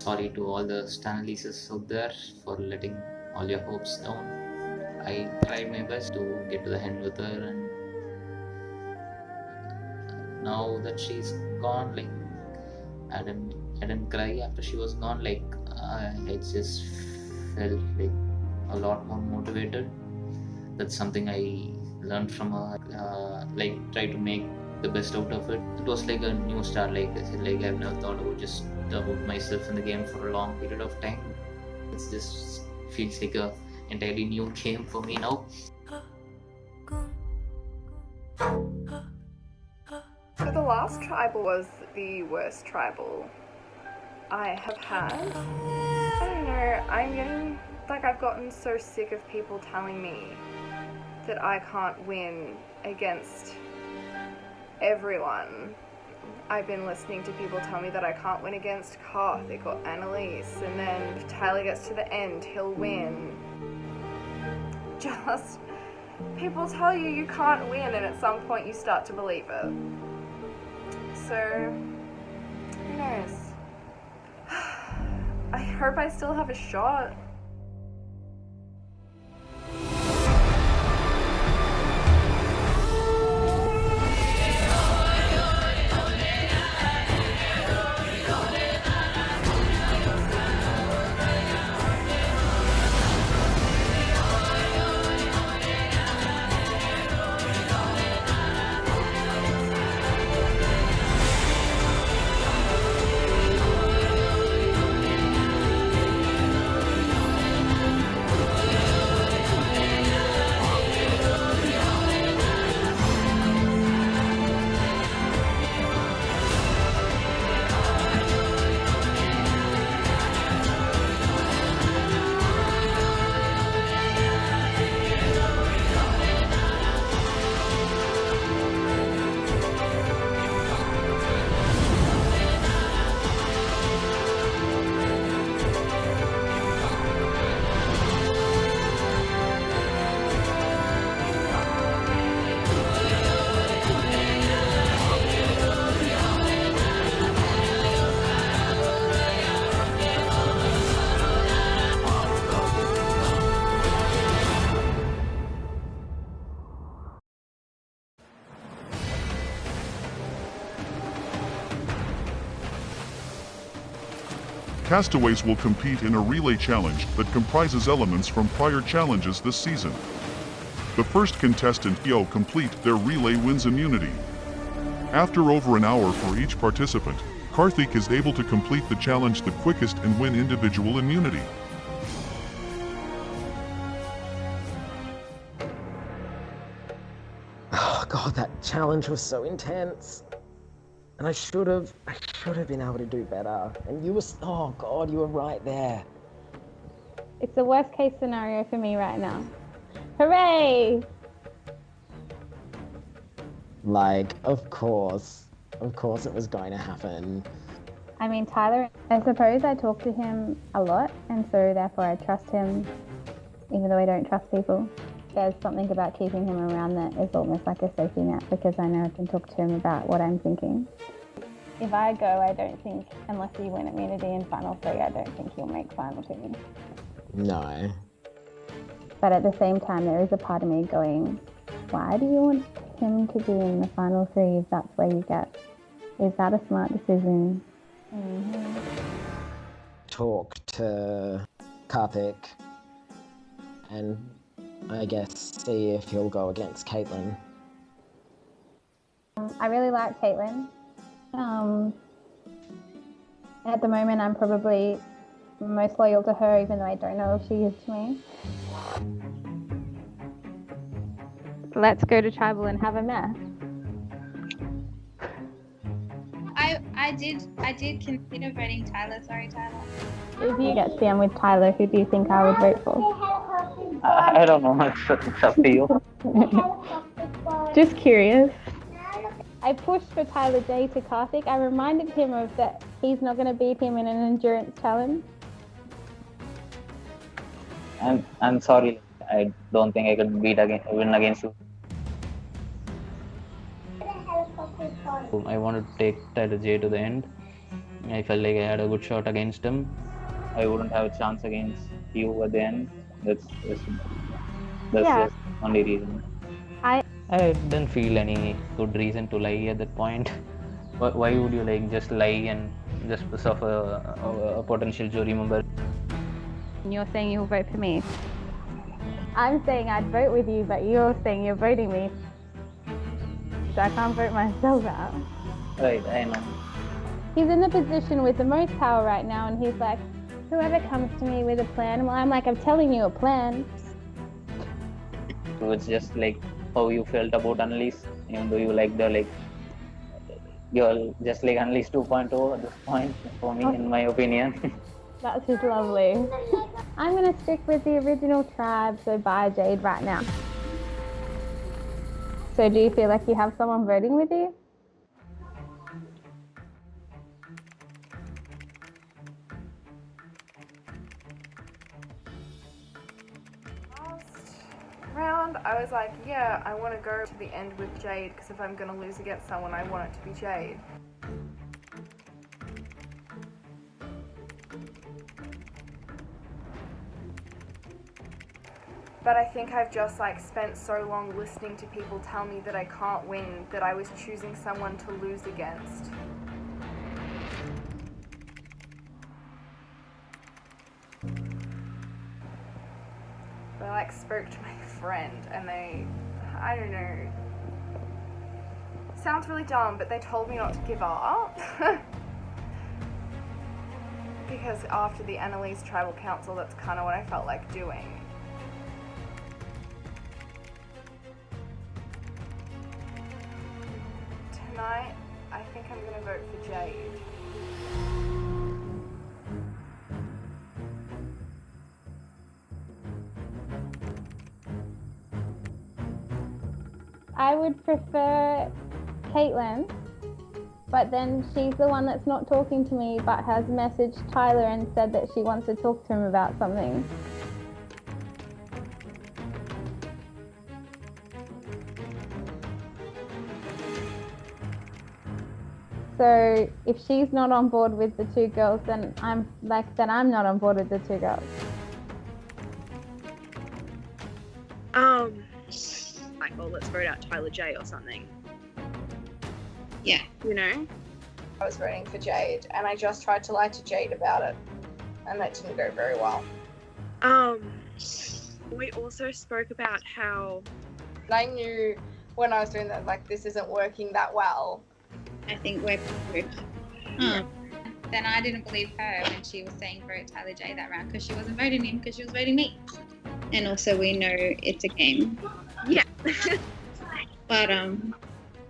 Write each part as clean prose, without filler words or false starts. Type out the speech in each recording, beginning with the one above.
Sorry to all the Stanleys out there for letting all your hopes down. I tried my best to get to the end with her, and now that she's gone, like I didn't cry after she was gone. Like I just felt like a lot more motivated. That's something I learned from her. Like try to make the best out of it. It was like a new start. Like I said, like I've never thought about myself in the game for a long period of time. It just feels like a entirely new game for me now. So the last tribal was the worst tribal I have had. I don't know, I've gotten so sick of people telling me that I can't win against everyone. I've been listening to people tell me that I can't win against Karthik or Annalise, and then if Tyler gets to the end, he'll win. Just, people tell you you can't win, and at some point you start to believe it. So, who knows? I hope I still have a shot. Castaways will compete in a relay challenge that comprises elements from prior challenges this season. The first contestant to complete their relay wins immunity. After over an hour for each participant, Karthik is able to complete the challenge the quickest and win individual immunity. Oh God, that challenge was so intense. And I should have been able to do better. And you were right there. It's the worst case scenario for me right now. Hooray! Like, of course it was going to happen. I mean, Tyler, I suppose I talk to him a lot, and so therefore I trust him, even though I don't trust people. There's something about keeping him around that is almost like a safety net, because I know I can talk to him about what I'm thinking. If I go, I don't think, unless you win immunity in Final 3, I don't think he'll make Final 2. No. But at the same time, there is a part of me going, why do you want him to be in the Final 3 if that's where you get? Is that a smart decision? Mm-hmm. Talk to Karthik and I guess see if he'll go against Caitlin. I really like Caitlin. At the moment, I'm probably most loyal to her, even though I don't know if she is to me. Let's go to tribal and have a mess. I did consider voting Tyler. Sorry, Tyler. If you get Sam with Tyler, who do you think I would vote for? I don't know. It's up to you. Just curious. I pushed for Tyler J to Karthik. I reminded him of that he's not going to beat him in an endurance challenge. I'm sorry. I don't think I could win against you. I wanted to take Tyler J to the end. I felt like I had a good shot against him. I wouldn't have a chance against you at the end. That's Yeah. just only reason. I didn't feel any good reason to lie at that point. Why would you like just lie and just piss off a potential jury member? You're saying you'll vote for me. I'm saying I'd vote with you, but you're saying you're voting me. So I can't vote myself out. Right, I know. He's in the position with the most power right now, and he's like, whoever comes to me with a plan, well, I'm like, I'm telling you a plan. So it's just like how you felt about Unleash, even though you like you're just like Unleash 2.0 at this point, for me, in my opinion. That's just lovely. I'm gonna stick with the original tribe, so bye Jade right now. So do you feel like you have someone voting with you? Last round, I was like, yeah, I want to go to the end with Jade, because if I'm going to lose against someone, I want it to be Jade. But I think I've just like spent so long listening to people tell me that I can't win that I was choosing someone to lose against. But I like spoke to my friend and I don't know. Sounds really dumb, but they told me not to give up. Because after the Annalise Tribal Council, that's kind of what I felt like doing. Tonight, I think I'm gonna vote for Jade. I would prefer Caitlin, but then she's the one that's not talking to me but has messaged Tyler and said that she wants to talk to him about something. So if she's not on board with the two girls, then I'm not on board with the two girls. Like, well, let's vote out Tyler J or something. Yeah. You know? I was voting for Jade, and I just tried to lie to Jade about it, and that didn't go very well. We also spoke about how I knew when I was doing that, like, this isn't working that well. I think we're good. Then I didn't believe her when she was saying vote Tyler J that round, because she wasn't voting him, because she was voting me. And also we know it's a game. Yeah. But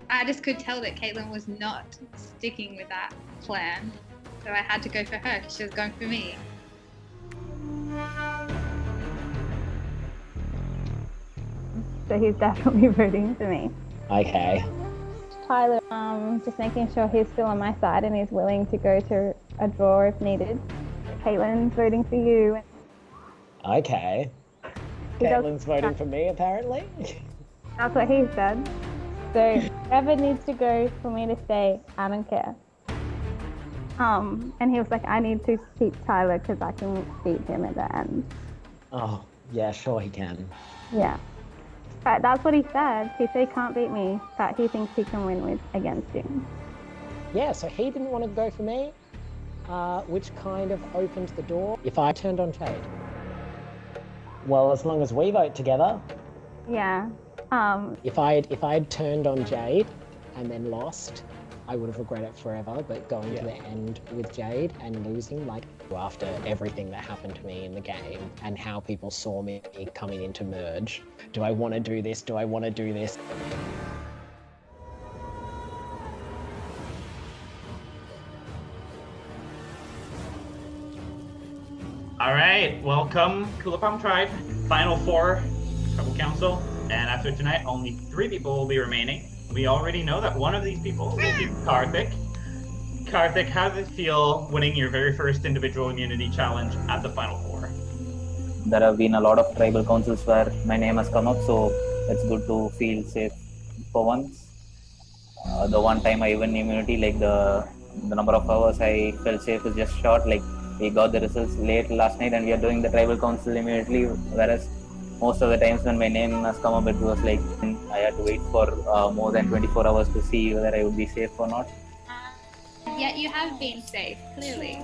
I just could tell that Caitlin was not sticking with that plan. So I had to go for her because she was going for me. So he's definitely voting for me. Okay. Tyler, just making sure he's still on my side and he's willing to go to a draw if needed. Caitlin's voting for you. Okay. Caitlin's voting for me, apparently. That's what he said. So whoever needs to go for me to stay, I don't care. And he was like, I need to keep Tyler because I can beat him at the end. Oh, yeah, sure he can. Yeah. But that's what he said. He said he can't beat me, but he thinks he can win against you. Yeah, so he didn't want to go for me, which kind of opened the door if I turned on Jade. Well, as long as we vote together. Yeah. If I'd turned on Jade and then lost, I would have regretted it forever, but going to the end with Jade and losing, like, after everything that happened to me in the game and how people saw me coming into Merge, do I want to do this? Do I want to do this? All right, welcome, Kulapam Tribe, Final Four, Tribal Council, and after tonight, only 3 people will be remaining. We already know that one of these people will be Karthik. Karthik, how does it feel winning your very first individual immunity challenge at the Final Four? There have been a lot of tribal councils where my name has come up, so it's good to feel safe for once. The one time I won immunity, like the the number of hours I felt safe is just short. Like we got the results late last night and we are doing the tribal council immediately, whereas most of the times when my name has come up, it was like I had to wait for more than 24 hours to see whether I would be safe or not. Yeah, you have been safe, clearly.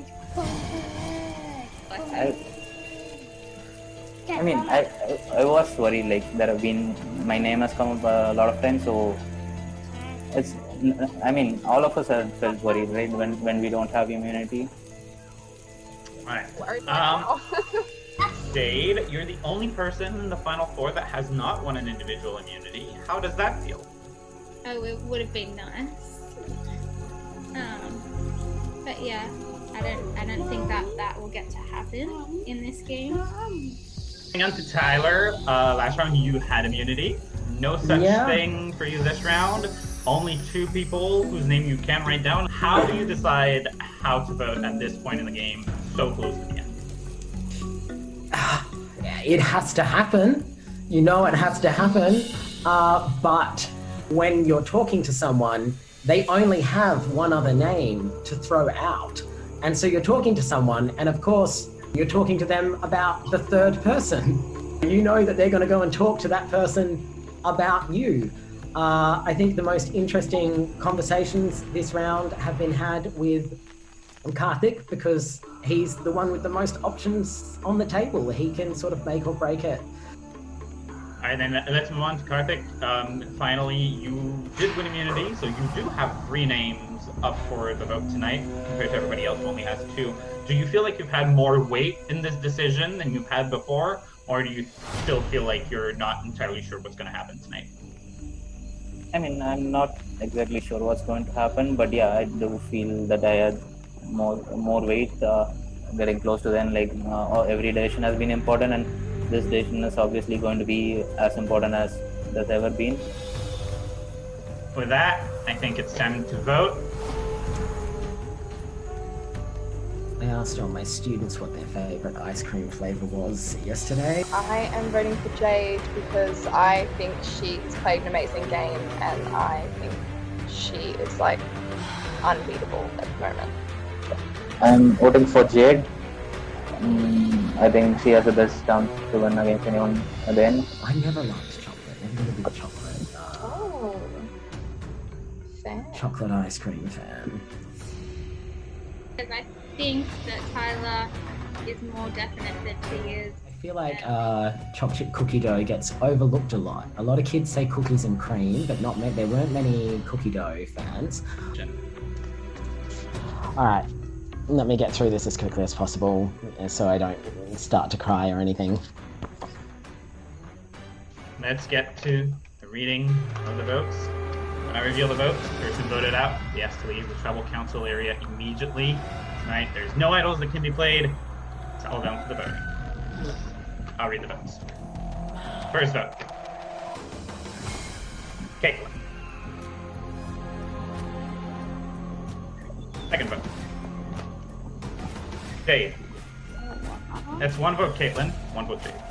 I was worried, like there have been, my name has come up a lot of times, so it's, all of us have felt worried, right, when we don't have immunity. Alright. Jade, you're the only person in the Final Four that has not won an individual immunity. How does that feel? Oh, it would have been nice. But yeah, I don't think that will get to happen in this game. Moving on to Tyler. Last round you had immunity. No such thing for you this round. Only 2 people whose name you can write down. How do you decide how to vote at this point in the game, so close to the end? It has to happen. You know it has to happen. But when you're talking to someone, they only have one other name to throw out. And so you're talking to someone, and of course, you're talking to them about the third person. You know that they're going to go and talk to that person about you. I think the most interesting conversations this round have been had with Karthik, because he's the one with the most options on the table. He can sort of make or break it. Alright, then let's move on to Karthik. Finally, you did win immunity, so you do have 3 names up for the vote tonight, compared to everybody else who only has 2. Do you feel like you've had more weight in this decision than you've had before, or do you still feel like you're not entirely sure what's going to happen tonight? I'm not exactly sure what's going to happen, but yeah, I do feel that I had more weight getting close to then. Like every decision has been important, and this decision is obviously going to be as important as there's ever been. With that, I think it's time to vote. I asked all my students what their favorite ice cream flavor was yesterday. I am voting for Jade because I think she's played an amazing game, and I think she is like unbeatable at the moment. I'm voting for Jade. I think she has the best chance to win against anyone at the end. I never liked chocolate. Never been a big chocolate. Oh, fair. Chocolate ice cream fan. Because I think that Tyler is more definite than she is. I feel like chocolate cookie dough gets overlooked a lot. A lot of kids say cookies and cream, but there weren't many cookie dough fans. All right, let me get through this as quickly as possible so I don't start to cry or anything. Let's get to the reading of the votes. When I reveal the votes, the person voted out, he has to leave the tribal council area immediately. Tonight, there's no idols that can be played. It's all down to the voting. I'll read the votes. First vote. Caitlin. Second vote. Jade. That's 1 vote Caitlin, 1 vote Jade.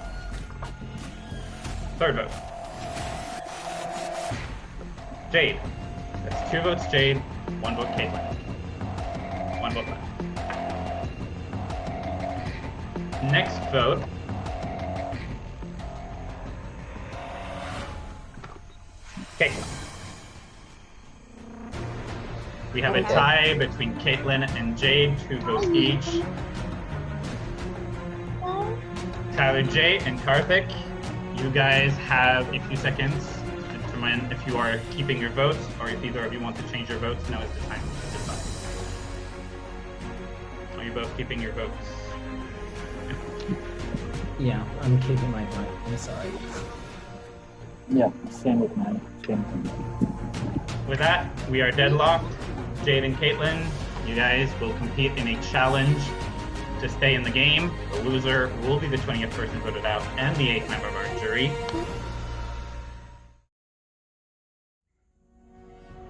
Third vote. Jade. That's 2 votes Jade, 1 vote Caitlin. 1 vote left. Next vote. Caitlin. We have a tie between Caitlin and Jade, 2 votes each. Tyler, Jay, and Karthik, you guys have a few seconds to determine if you are keeping your votes, or if either of you want to change your votes. Now is the time to decide. Are you both keeping your votes? Yeah, I'm keeping my vote. I'm sorry. Yeah, same with mine. Same. With that, we are deadlocked. Jade and Caitlin, you guys will compete in a challenge to stay in the game. The loser will be the 20th person voted out and the 8th member of our jury.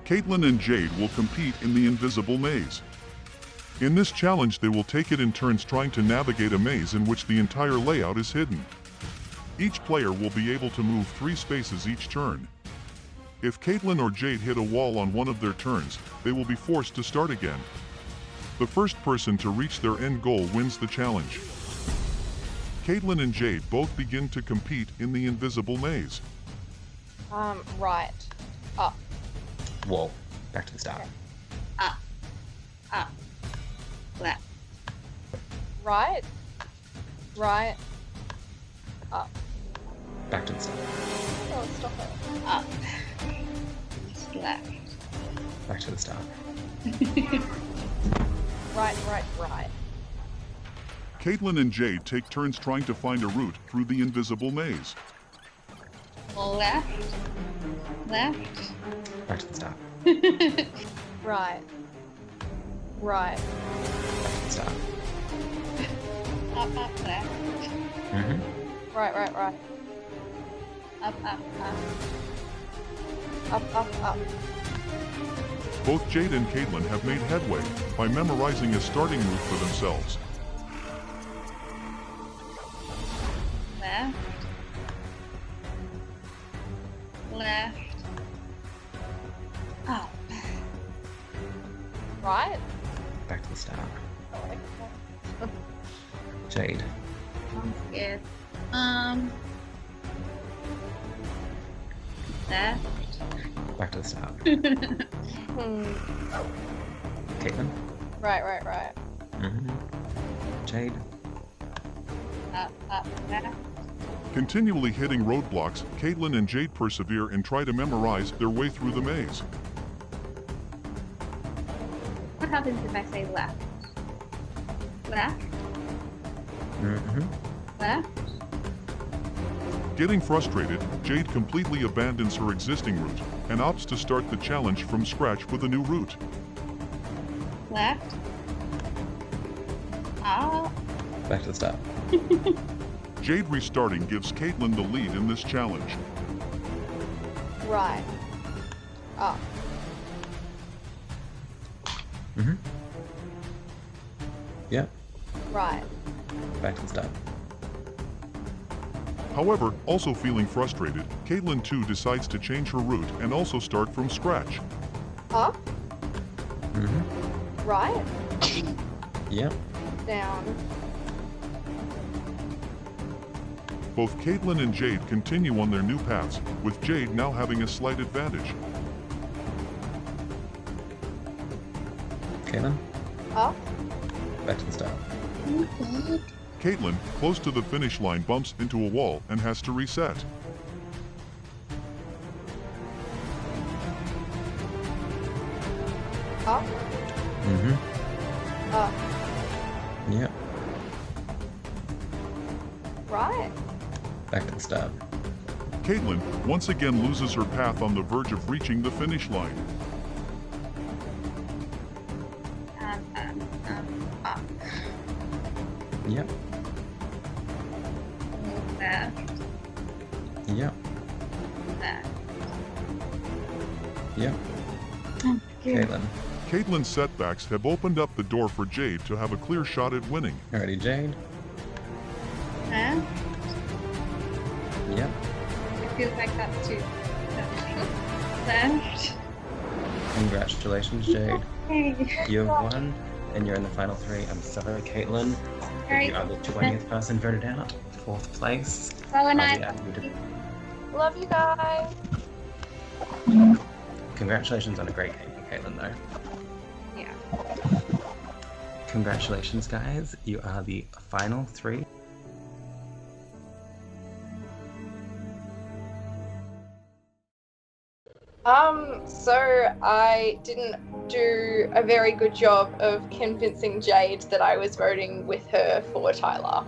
Caitlin and Jade will compete in the invisible maze. In this challenge, they will take it in turns trying to navigate a maze in which the entire layout is hidden. Each player will be able to move 3 spaces each turn. If Caitlin or Jade hit a wall on one of their turns, they will be forced to start again. The first person to reach their end goal wins the challenge. Caitlin and Jade both begin to compete in the invisible maze. Right. Up. Whoa. Back to the start. Up. Up. Left. Right. Right. Up. Back to the start. Oh, stop it. Up. Left. Back to the start. Right, right, right. Caitlin and Jade take turns trying to find a route through the invisible maze. Left. Left. Back to the start. Right. Right. Back to the start. Up, up, left. Mm-hmm. Right, right, right. Up, up, up. Up, up, up. Both Jade and Caitlin have made headway by memorizing a starting route for themselves. Left. Left. Up. Right. Back to the start. Jade. I'm scared. Left. Back to the start. Hmm. Caitlin. Right, right, right. Mm-hmm. Jade. Up, up, left. Continually hitting roadblocks, Caitlin and Jade persevere and try to memorize their way through the maze. What happens if I say left? Left. Mm-hmm. Left. Getting frustrated, Jade completely abandons her existing route and opts to start the challenge from scratch with a new route. Left. Up. Back to the start. Jade restarting gives Caitlin the lead in this challenge. Right. Up. Mm-hmm. Yep. Right. Back to the start. However, also feeling frustrated, Caitlin too decides to change her route and also start from scratch. Up. Mm-hmm. Right. Yep. Down. Both Caitlin and Jade continue on their new paths, with Jade now having a slight advantage. Caitlin. Up. Back to the start. Caitlin, close to the finish line, bumps into a wall and has to reset. Up. Mm-hmm. Up. Yep. Right. Back to the start. Caitlin once again loses her path on the verge of reaching the finish line. Up. Yep. Left. Yep. Left. Yep. Caitlin. Caitlin's setbacks have opened up the door for Jade to have a clear shot at winning. Alrighty, Jade. Left. Yep. It feels like that's too. Left. Congratulations, Jade. Hey. You have won, and you're in the final three. I'm sorry, Caitlin. Very You are the 20th person voted out. 4th place. Oh, and I'll be I. happy to- Love you guys. Congratulations on a great game, Caitlin, though. Yeah. Congratulations, guys. You are the final three. So I didn't do a very good job of convincing Jade that I was voting with her for Tyler.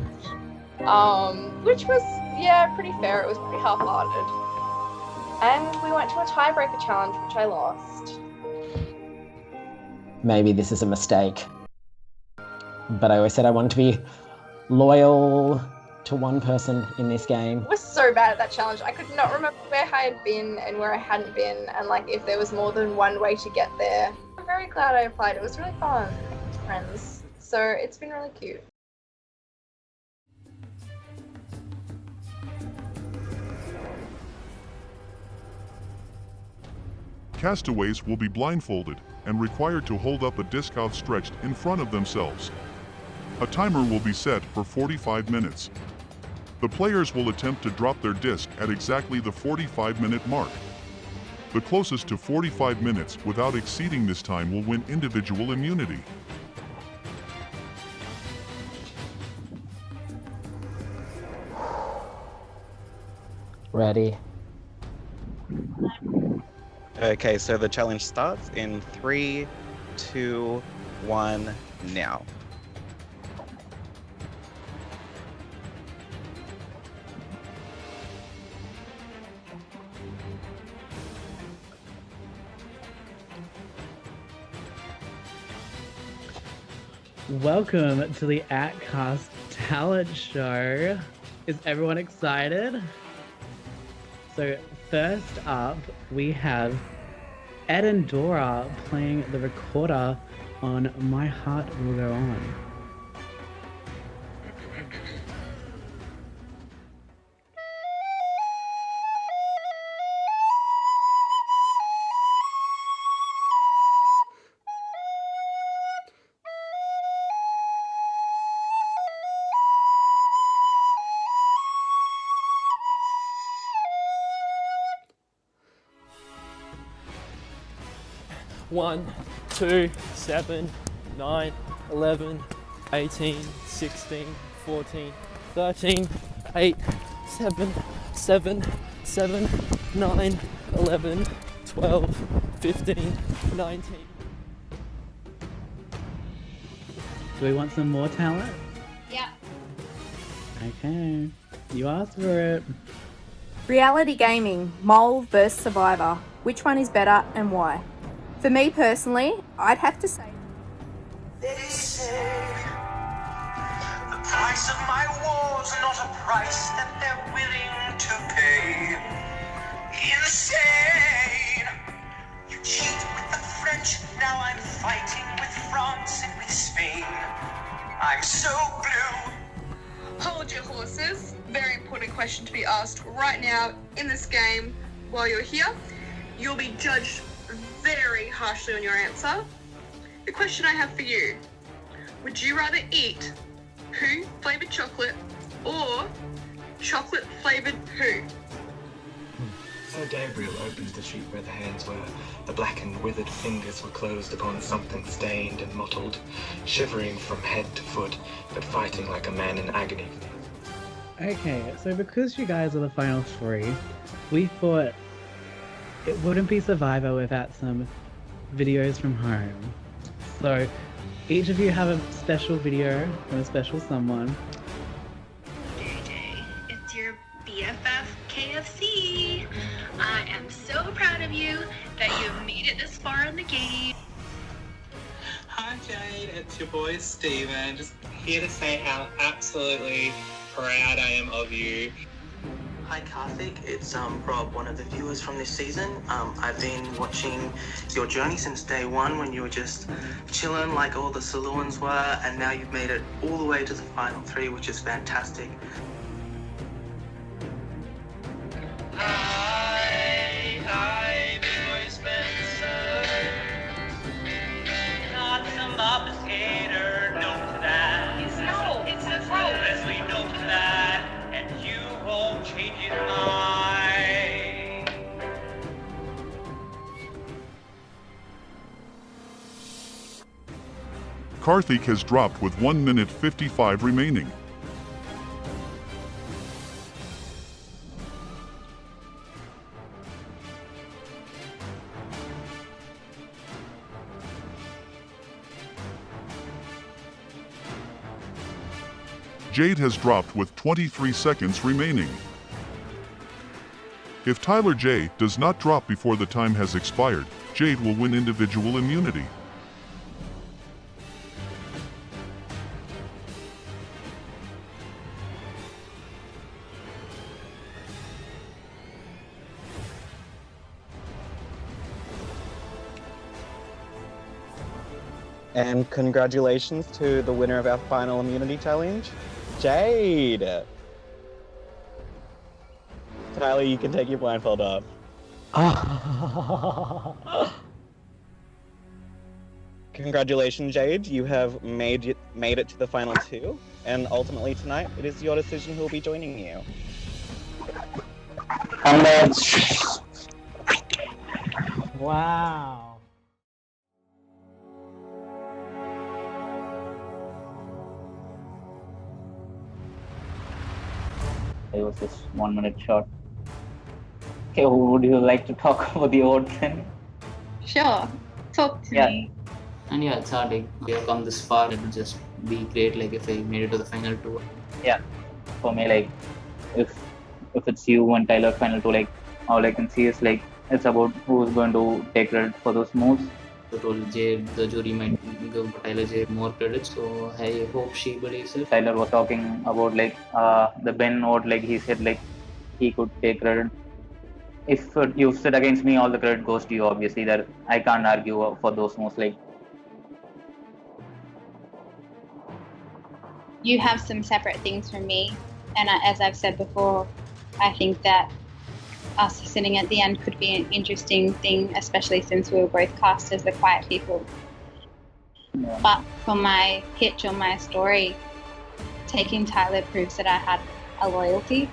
Which was, yeah, pretty fair. It was pretty half-hearted. And we went to a tiebreaker challenge, which I lost. Maybe this is a mistake. But I always said I wanted to be loyal to one person in this game. I was so bad at that challenge. I could not remember where I had been and where I hadn't been, and like if there was more than one way to get there. I'm very glad I applied. It was really fun. Friends. So it's been really cute. Castaways will be blindfolded and required to hold up a disc outstretched in front of themselves. A timer will be set for 45 minutes. The players will attempt to drop their disc at exactly the 45-minute mark. The closest to 45 minutes without exceeding this time will win individual immunity. Ready. Okay, so the challenge starts in 3, 2, 1, now. Welcome to the OUTCAST talent show. Is everyone excited? So first up, we have Ed and Dora playing the recorder on My Heart Will Go On. One, 2, 7, 9, 11, 18, 16, 14, 13, 8, 7, 7, 7, 9, 11, 12, 15, 19. Do we want some more talent? Yeah. Okay. You asked for it. Reality gaming, Mole vs Survivor. Which one is better and why? For me personally, I'd have to say... They say the price of my war's not a price that they're willing to pay. Insane! You cheat with the French, now I'm fighting with France and with Spain. I'm so blue. Hold your horses. Very important question to be asked right now in this game while you're here. You'll be judged very harshly on your answer. The question I have for you, would you rather eat poo flavoured chocolate or chocolate flavoured poo? So Gabriel opened the sheet where the hands were. The blackened, withered fingers were closed upon something stained and mottled, shivering from head to foot, but fighting like a man in agony. Okay, so because you guys are the final three, we thought it wouldn't be Survivor without some videos from home. So each of you have a special video from a special someone. JJ, it's your BFF KFC. I am so proud of you that you've made it this far in the game. Hi Jade, it's your boy Steven. Just here to say how absolutely proud I am of you. Hi Karthik, it's Rob, one of the viewers from this season. I've been watching your journey since day one when you were just chilling like all the Saluans were, and now you've made it all the way to the final three, which is fantastic. Hi, big boy Spencer. Not some obfuscator, note that. It's the truth. As we note that, and you won't change your mind. Karthik has dropped with 1 minute 55 remaining. Jade has dropped with 23 seconds remaining. If Tyler J does not drop before the time has expired, Jade will win individual immunity. And congratulations to the winner of our final immunity challenge, Jade. Tyler, you can take your blindfold off. Congratulations, Jade. You have made it to the final two, and ultimately tonight, it is your decision who will be joining you. Congrats. Wow. It was just 1 minute short. Okay, would you like to talk about the odds then? Sure. Talk to me. And yeah, it's hard. Like, we have come this far. It would just be great. Like, if I made it to the final two. Yeah, for me, like, if it's you and Tyler final two, like, all I can see is like it's about who's going to take credit for those moves. I told Jade the jury might give Tyler Jade more credit, so I hope she believes it. Tyler was talking about like the Ben vote, like he said like he could take credit. If you sit against me, all the credit goes to you. Obviously, that I can't argue for those moves. Like, You have some separate things from me, and as I've said before, I think that us sitting at the end could be an interesting thing, especially since we were both cast as the quiet people. Yeah. But for my pitch or my story, taking Tyler proves that I had a loyalty.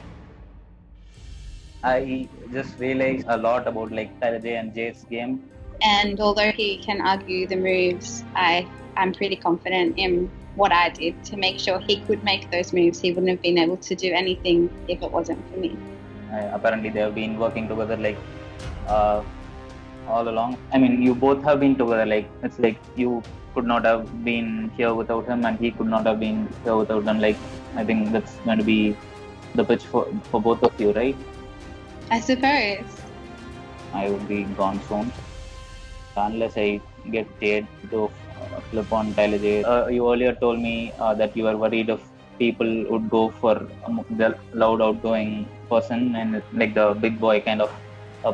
I just realized a lot about like Tyler J and Jade's game. And although he can argue the moves, I'm pretty confident in what I did to make sure he could make those moves. He wouldn't have been able to do anything if it wasn't for me. Apparently, they have been working together like all along. I mean, you both have been together. Like, it's like you could not have been here without him, and he could not have been here without them. Like, I think that's going to be the pitch for both of you, right? I suppose. I will be gone soon. Unless I get Jade to flip on Tyler J. You earlier told me that you were worried if people would go for the loud outgoing person and like the big boy kind of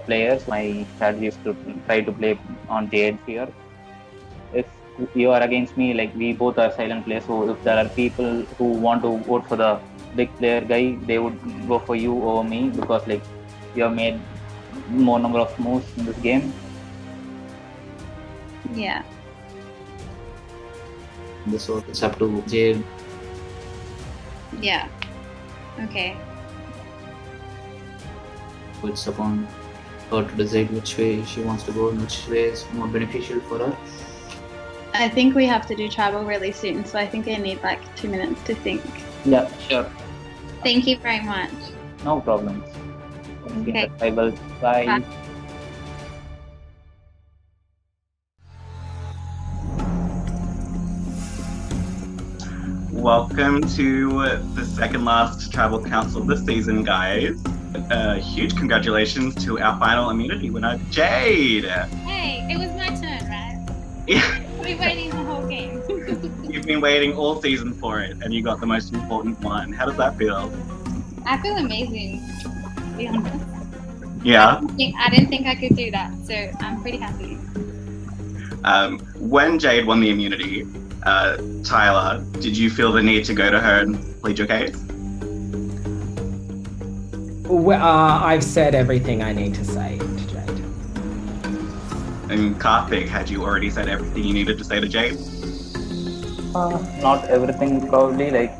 players. My strategy is to try to play on Jade here. If you are against me, like we both are silent players, so if there are people who want to vote for the big player guy, they would go for you over me because like you have made more number of moves in this game. Yeah. This was it's up to Jade. Yeah. Okay. It's upon her to decide which way she wants to go and which way is more beneficial for her. I think we have to do tribal really soon, so I think I need like 2 minutes to think. Yeah, sure. Thank you very much. No problems. Okay. Bye. Bye. Welcome to the second last tribal council this season, guys. Huge congratulations to our final immunity winner, Jade. Hey, it was my turn, right? Yeah. We've been waiting the whole game. You've been waiting all season for it, and you got the most important one. How does that feel? I feel amazing, to be honest. Yeah. I didn't think I could do that, so I'm pretty happy. When Jade won the immunity, Tyler, did you feel the need to go to her and plead your case? Well, I've said everything I need to say to Jade. And Karthik, had you already said everything you needed to say to Jade? Not everything, probably. Like,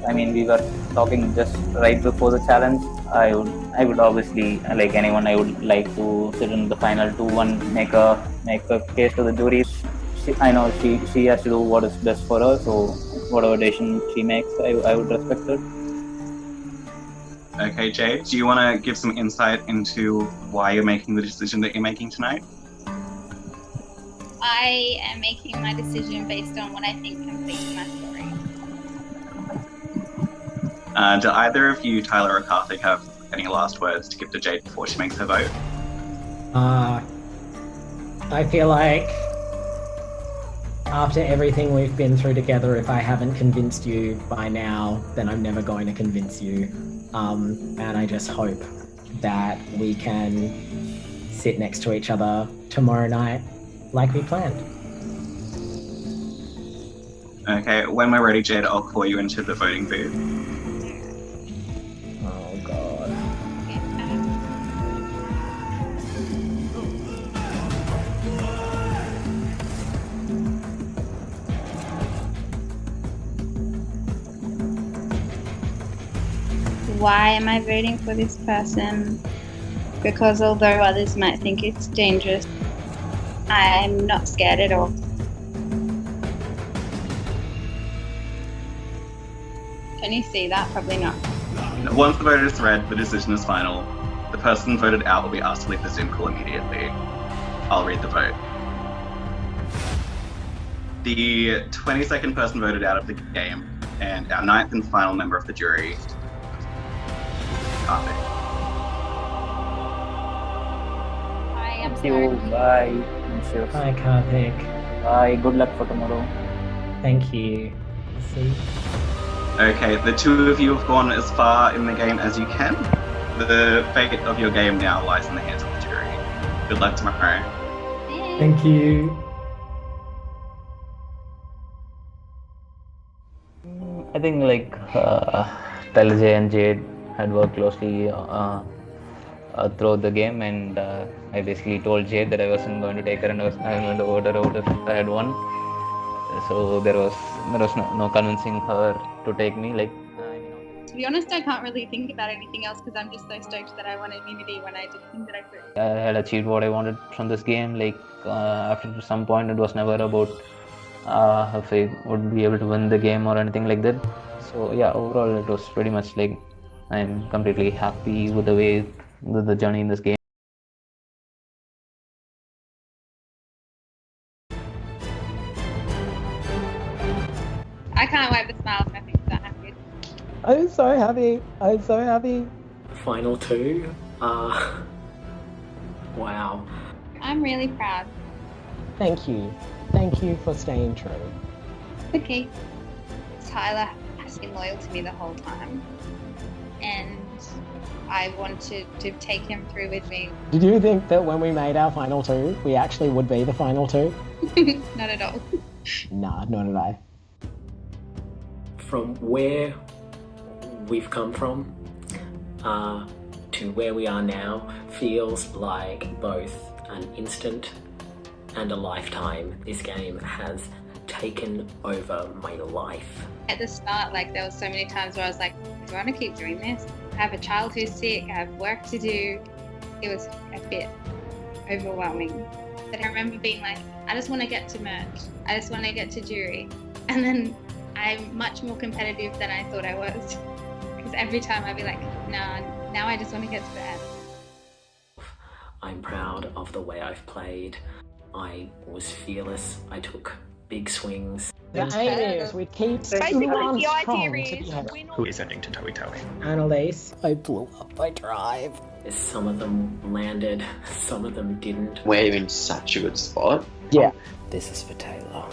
I mean, we were talking just right before the challenge. I would obviously, like anyone, I would like to sit in the final 2-1, make a case to the jury. I know she has to do what is best for her, so whatever decision she makes, I would respect it. Okay, Jade, do you want to give some insight into why you're making the decision that you're making tonight? I am making my decision based on what I think completes my story. Do either of you, Tyler or Karthik, have any last words to give to Jade before she makes her vote? I feel like after everything we've been through together, if I haven't convinced you by now, then I'm never going to convince you. And I just hope that we can sit next to each other tomorrow night like we planned. Okay, when we're ready, Jade, I'll call you into the voting booth. Oh, God. Why am I voting for this person? Because although others might think it's dangerous, I'm not scared at all. Can you see that? Probably not. Once the vote is read, the decision is final. The person voted out will be asked to leave the Zoom call immediately. I'll read the vote. The 22nd person voted out of the game, and our 9th and final member of the jury, Karthik. Thank you. Bye. Sure. Hi, Karthik. Bye. Good luck for tomorrow. Thank you. See? Okay, the two of you have gone as far in the game as you can. The fate of your game now lies in the hands of the jury. Good luck tomorrow. Thank you. I think like Talajay and Jade had worked closely throughout the game, and I basically told Jade that I wasn't going to take her and I was going to vote her out if I had won. So there was no convincing her to take me. Like, To be honest, I can't really think about anything else because I'm just so stoked that I won immunity when I did think that I could. I had achieved what I wanted from this game. Like after some point, it was never about if I would be able to win the game or anything like that. So yeah, overall it was pretty much like I'm completely happy with the way with the journey in this game. I can't wipe the smile off my face that happy. I'm so happy. I'm so happy. Final two. Wow. I'm really proud. Thank you. Thank you for staying true. Okay. Tyler has been loyal to me the whole time. And I wanted to take him through with me. Did you think that when we made our final two, we actually would be the final two? Not at all. Nah, nor did I. From where we've come from to where we are now feels like both an instant and a lifetime. This game has taken over my life. At the start, like there was so many times where I was like, do I want to keep doing this? I have a child who's sick, I have work to do. It was a bit overwhelming. But I remember being like, I just want to get to merch. I just want to get to jury. And then I'm much more competitive than I thought I was. Because every time I'd be like, nah, now I just want to get to bed. I'm proud of the way I've played. I was fearless. I took big swings. The aim is we keep Basically, the idea is Who is ending to Towie? Annalise, I blew up my drive. Some of them landed, some of them didn't. We're in such a good spot. Yeah. This is for Taylor.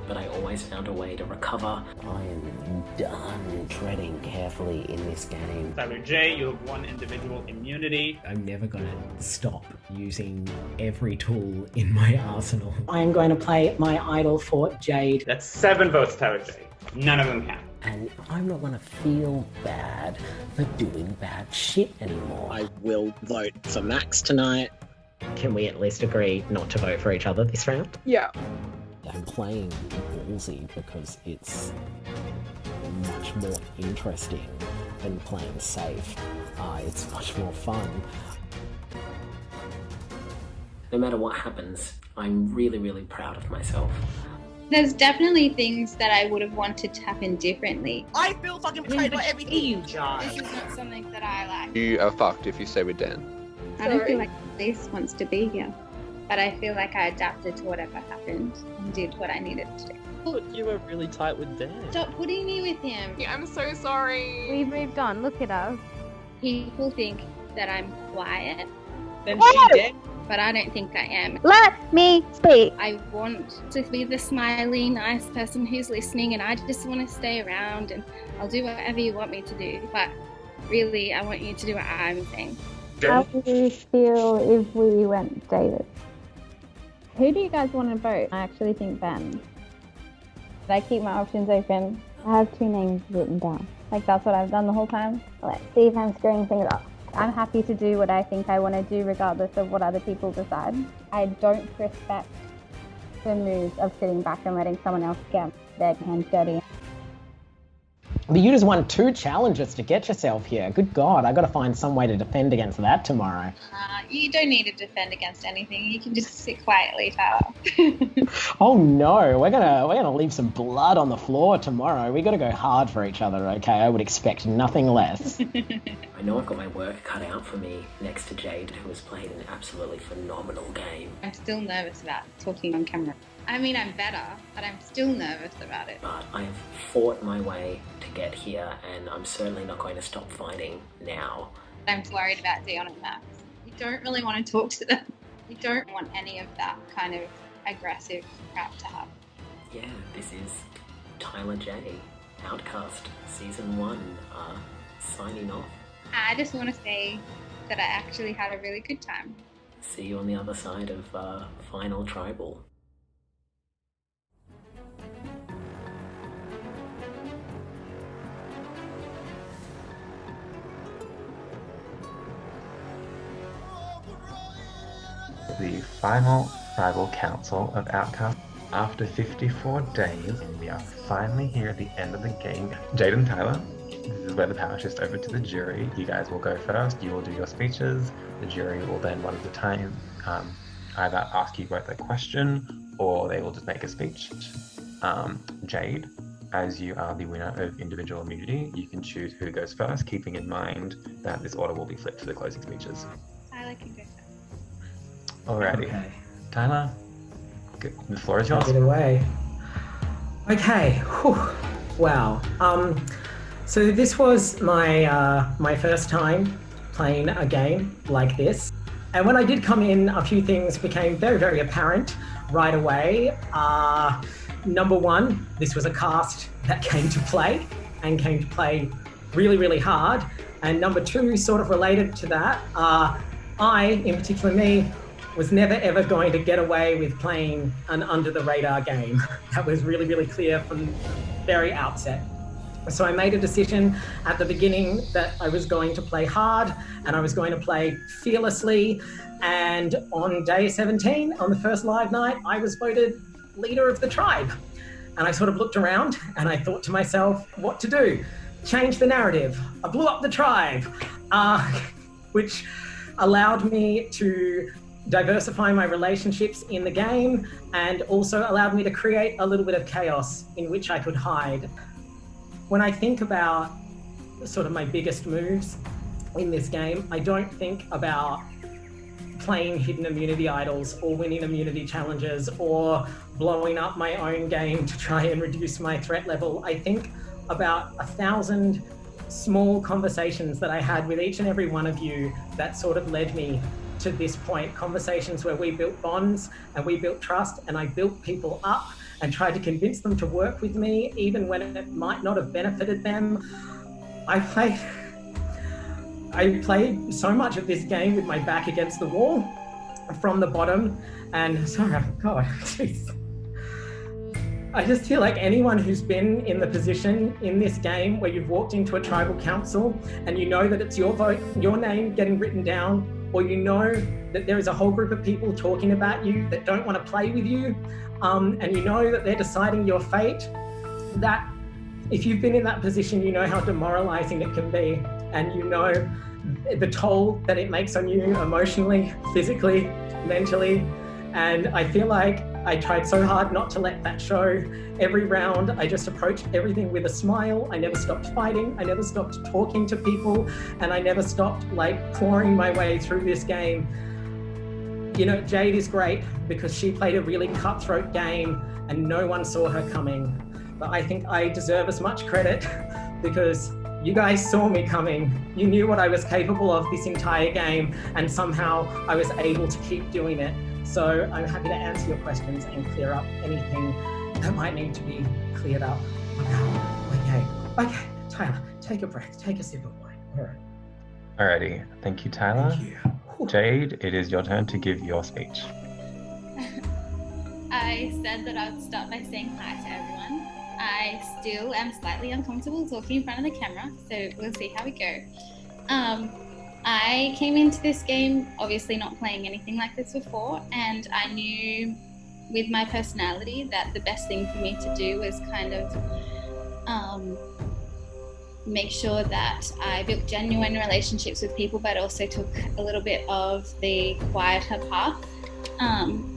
But I always found a way to recover. I am done treading carefully in this game. Tyler J, you have one individual immunity. I'm never gonna stop using every tool in my arsenal. I am going to play my idol for Jade. That's 7 votes, Tyler J. None of them count. And I'm not gonna feel bad for doing bad shit anymore. I will vote for Max tonight. Can we at least agree not to vote for each other this round? Yeah. I'm playing ballsy because it's much more interesting than playing safe. It's much more fun. No matter what happens, I'm really, really proud of myself. There's definitely things that I would have wanted to happen differently. I feel fucking betrayed by everything. This is not something that I like. You are fucked if you stay with Dan. I don't feel like Elise wants to be here. But I feel like I adapted to whatever happened and did what I needed to do. Look, you were really tight with Dan. Stop putting me with him. Yeah, I'm so sorry. We've moved on. Look at us. People think that I'm quiet. Then she did. But I don't think I am. Let me speak. I want to be the smiley, nice person who's listening, and I just want to stay around and I'll do whatever you want me to do. But really, I want you to do what I'm saying. How would you feel if we went dated? Who do you guys want to vote? I actually think Ben. I keep my options open. I have 2 names written down. Like that's what I've done the whole time. Let's see if I'm screwing things up. I'm happy to do what I think I want to do regardless of what other people decide. I don't respect the moves of sitting back and letting someone else get their hands dirty. But you just won 2 challenges to get yourself here. Good God, I got to find some way to defend against that tomorrow. You don't need to defend against anything. You can just sit quietly, Tyler. Oh no, we're gonna leave some blood on the floor tomorrow. We got to go hard for each other, okay? I would expect nothing less. I know I've got my work cut out for me next to Jade, who has played an absolutely phenomenal game. I'm still nervous about talking on camera. I mean, I'm better, but I'm still nervous about it. But I have fought my way to get here, and I'm certainly not going to stop fighting now. I'm worried about Dion and Max. You don't really want to talk to them. You don't want any of that kind of aggressive crap to happen. Yeah, this is Tyler J, Outcast Season 1, signing off. I just want to say that I actually had a really good time. See you on the other side of Final Tribal. The final Tribal Council of Outcasts. After 54 days, we are finally here at the end of the game. Jade and Tyler, this is where the power shifts over to the jury. You guys will go first, you will do your speeches. The jury will then, one at a time, either ask you both a question or they will just make a speech. Jade, as you are the winner of individual immunity, you can choose who goes first, keeping in mind that this order will be flipped to the closing speeches. Tyler can go first. Alrighty. Okay. Tyler, the floor is yours. Take it away. Okay. Whew. Wow. So this was my first time playing a game like this. And when I did come in, a few things became very, very apparent right away. Number one, this was a cast that came to play really, really hard. And number two, sort of related to that, I, in particular me, was never ever going to get away with playing an under the radar game. That was really, really clear from the very outset. So I made a decision at the beginning that I was going to play hard and I was going to play fearlessly. And on day 17, on the first live night, I was voted leader of the tribe. And I sort of looked around and I thought to myself, what to do? Change the narrative. I blew up the tribe, which allowed me to diversify my relationships in the game and also allowed me to create a little bit of chaos in which I could hide. When I think about sort of my biggest moves in this game, I don't think about playing hidden immunity idols or winning immunity challenges or blowing up my own game to try and reduce my threat level. I think about 1,000 small conversations that I had with each and every one of you that sort of led me to this point. Conversations where we built bonds and we built trust and I built people up and tried to convince them to work with me even when it might not have benefited them. I played so much of this game with my back against the wall from the bottom, and sorry, God, geez. I just feel like anyone who's been in the position in this game where you've walked into a tribal council and you know that it's your vote, your name getting written down, or you know that there is a whole group of people talking about you that don't want to play with you, and you know that they're deciding your fate, that if you've been in that position, you know how demoralizing it can be, and you know the toll that it makes on you emotionally, physically, mentally. And I feel like I tried so hard not to let that show. Every round, I just approached everything with a smile. I never stopped fighting. I never stopped talking to people. And I never stopped clawing my way through this game. You know, Jade is great because she played a really cutthroat game and no one saw her coming. But I think I deserve as much credit because you guys saw me coming. You knew what I was capable of this entire game, and somehow I was able to keep doing it. So I'm happy to answer your questions and clear up anything that might need to be cleared up. Okay, Tyler, take a breath, take a sip of wine. All right. Alrighty, thank you, Tyler. Thank you. Jade, it is your turn to give your speech. I said that I would start by saying hi to everyone. I still am slightly uncomfortable talking in front of the camera, so we'll see how we go. I came into this game obviously not playing anything like this before, and I knew with my personality that the best thing for me to do was kind of make sure that I built genuine relationships with people, but also took a little bit of the quieter path.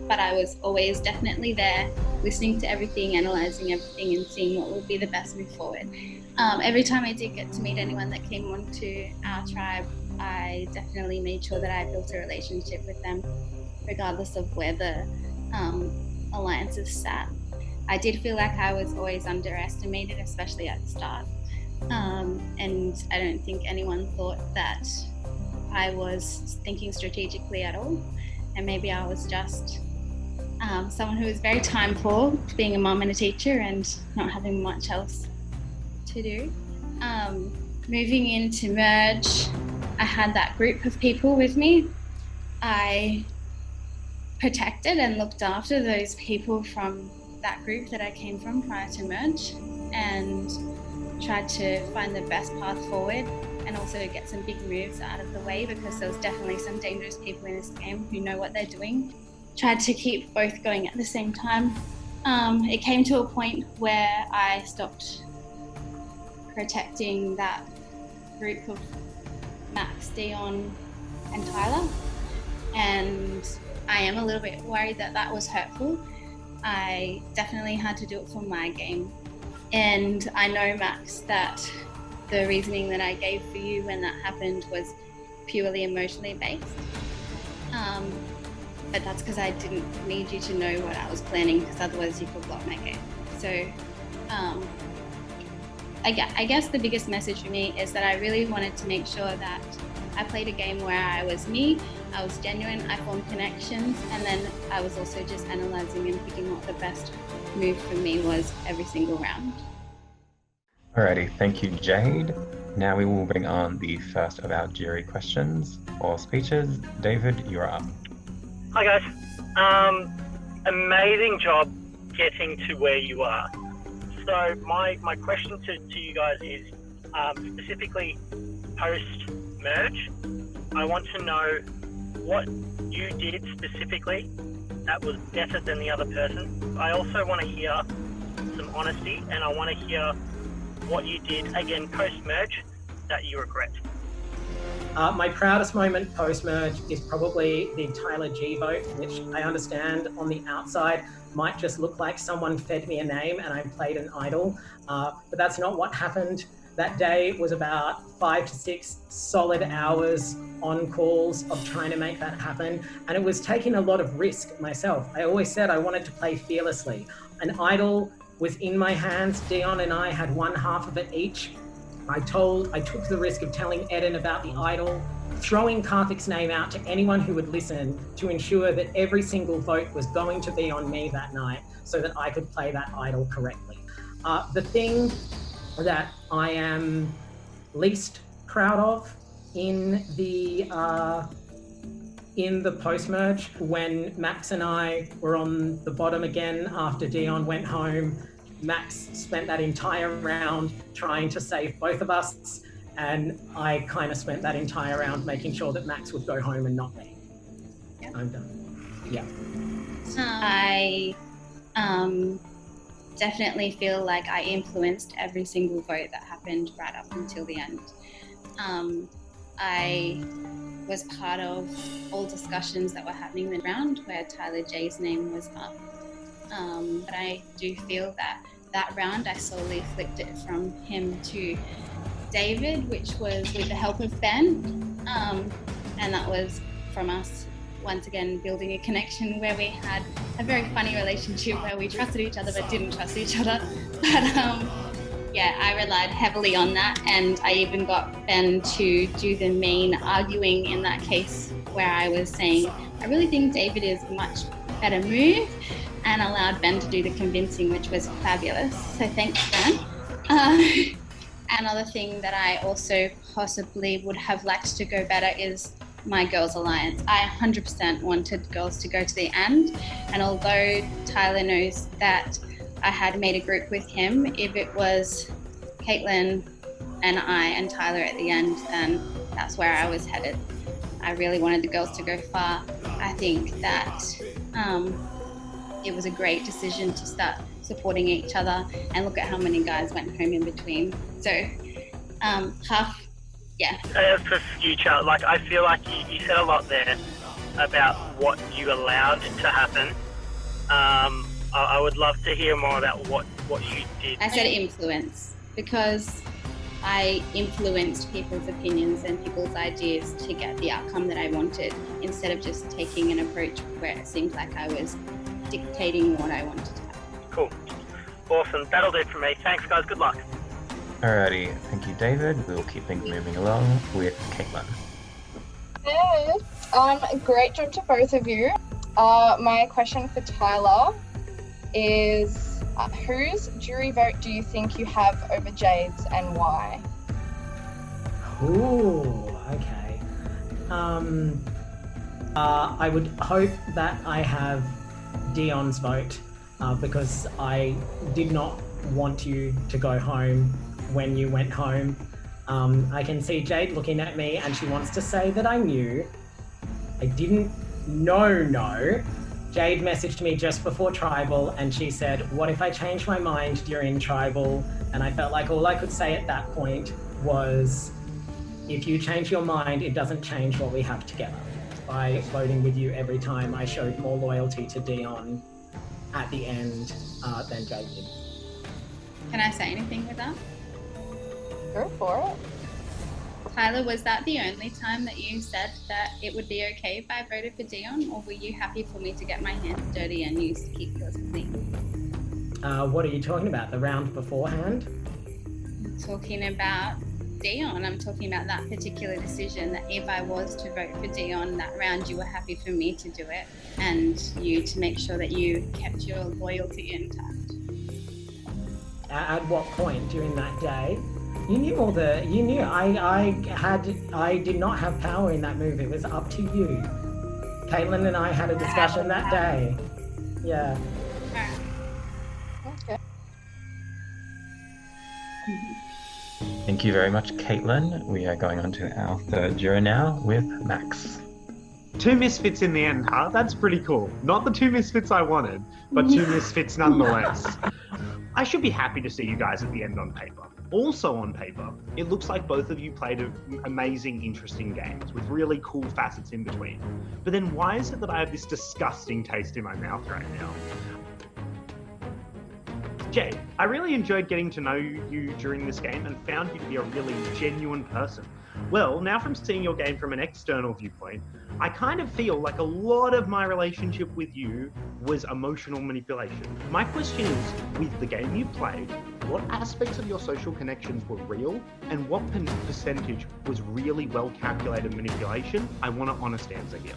But I was always definitely there, listening to everything, analysing everything, and seeing what would be the best move forward. Every time I did get to meet anyone that came onto our tribe, I definitely made sure that I built a relationship with them, regardless of where the alliances sat. I did feel like I was always underestimated, especially at the start. And I don't think anyone thought that I was thinking strategically at all. And maybe I was just someone who was very time poor, being a mum and a teacher and not having much else to do. Moving into Merge, I had that group of people with me. I protected and looked after those people from that group that I came from prior to Merge, and tried to find the best path forward, and also get some big moves out of the way, because there was definitely some dangerous people in this game who know what they're doing. Tried to keep both going at the same time. It came to a point where I stopped protecting that group of Max, Dion and Tyler, and I am a little bit worried that that was hurtful. I definitely had to do it for my game. And I know, Max, that the reasoning that I gave for you when that happened was purely emotionally based. But that's because I didn't need you to know what I was planning, because otherwise you could block my game. So I guess the biggest message for me is that I really wanted to make sure that I played a game where I was me, I was genuine, I formed connections, and then I was also just analysing and picking what the best move for me was every single round. Alrighty, thank you, Jade. Now we will bring on the first of our jury questions or speeches. David, you're up. Hi guys. Amazing job getting to where you are. So my question to you guys is, specifically post-merge, I want to know what you did specifically that was better than the other person. I also want to hear some honesty, and I want to hear what you did, again, post-merge, that you regret. My proudest moment post-merge is probably the Tyler G vote, which I understand on the outside might just look like someone fed me a name and I played an idol, but that's not what happened. That day was about 5 to 6 solid hours on calls of trying to make that happen, and it was taking a lot of risk myself. I always said I wanted to play fearlessly. An idol was in my hands. Dion and I had one half of it each. I took the risk of telling Eden about the idol, throwing Karthik's name out to anyone who would listen, to ensure that every single vote was going to be on me that night so that I could play that idol correctly. The thing that I am least proud of in the post-merge, when Max and I were on the bottom again after Dion went home, Max spent that entire round trying to save both of us, and I kind of spent that entire round making sure that Max would go home and not me. Yeah. I'm done. Yeah. I definitely feel like I influenced every single vote that happened right up until the end. I was part of all discussions that were happening in the round where Tyler J's name was up. But I do feel that round I solely flipped it from him to David, which was with the help of Ben. And that was from us once again building a connection where we had a very funny relationship where we trusted each other but didn't trust each other. But yeah, I relied heavily on that, and I even got Ben to do the main arguing in that case where I was saying, I really think David is a much better move, and allowed Ben to do the convincing, which was fabulous. So thanks, Ben. Another thing that I also possibly would have liked to go better is my Girls Alliance. I 100% wanted girls to go to the end, and although Tyler knows that I had made a group with him, if it was Caitlin and I and Tyler at the end, then that's where I was headed. I really wanted the girls to go far. I think that it was a great decision to start supporting each other, and look at how many guys went home in between. So Huff, yeah. For future, like I feel like you said a lot there about what you allowed to happen. I would love to hear more about what you did. I said influence because I influenced people's opinions and people's ideas to get the outcome that I wanted, instead of just taking an approach where it seemed like I was dictating what I wanted to happen. Cool. Awesome. That'll do it for me. Thanks, guys. Good luck. Alrighty, thank you, David. We'll keep things moving along with Caitlin. Hey, great job to both of you. My question for Tyler is, whose jury vote do you think you have over Jade's and why? Ooh, okay. I would hope that I have Dion's vote because I did not want you to go home when you went home. I can see Jade looking at me and she wants to say that I knew. I didn't know. Jade messaged me just before Tribal and she said, what if I change my mind during Tribal? And I felt like all I could say at that point was, if you change your mind, it doesn't change what we have together. By voting with you every time, I showed more loyalty to Dion at the end than Jade did. Can I say anything with that? Go for it. Tyler, was that the only time that you said that it would be okay if I voted for Dion, or were you happy for me to get my hands dirty and you to keep yours clean? What are you talking about? The round beforehand? I'm talking about Dion. I'm talking about that particular decision, that if I was to vote for Dion that round, you were happy for me to do it and you to make sure that you kept your loyalty intact. At what point during that day? You knew I did not have power in that move. It was up to you. Caitlin and I had a discussion that day. Yeah. Okay. Thank you very much, Caitlin. We are going on to our third juror now with Max. 2 misfits in the end, huh? That's pretty cool. Not the 2 misfits I wanted, but 2 misfits nonetheless. I should be happy to see you guys at the end on paper. Also on paper, it looks like both of you played amazing, interesting games with really cool facets in between. But then why is it that I have this disgusting taste in my mouth right now? Jade, I really enjoyed getting to know you during this game and found you to be a really genuine person. Well, now from seeing your game from an external viewpoint, I kind of feel like a lot of my relationship with you was emotional manipulation. My question is, with the game you played, what aspects of your social connections were real and what percentage was really well-calculated manipulation? I want an honest answer here.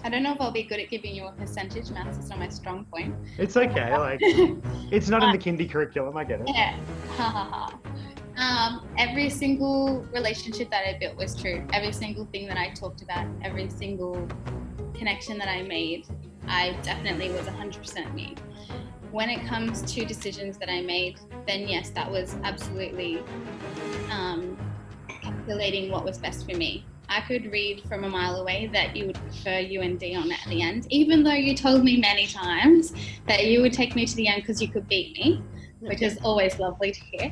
I don't know if I'll be good at giving you a percentage. Maths is not my strong point. It's okay, like, it's not in the kindy curriculum, I get it. Yeah, ha ha ha. Every single relationship that I built was true. Every single thing that I talked about, every single connection that I made, I definitely was 100% me. When it comes to decisions that I made, then yes, that was absolutely calculating what was best for me. I could read from a mile away that you would prefer you and Dion at the end, even though you told me many times that you would take me to the end because you could beat me, which is always lovely to hear.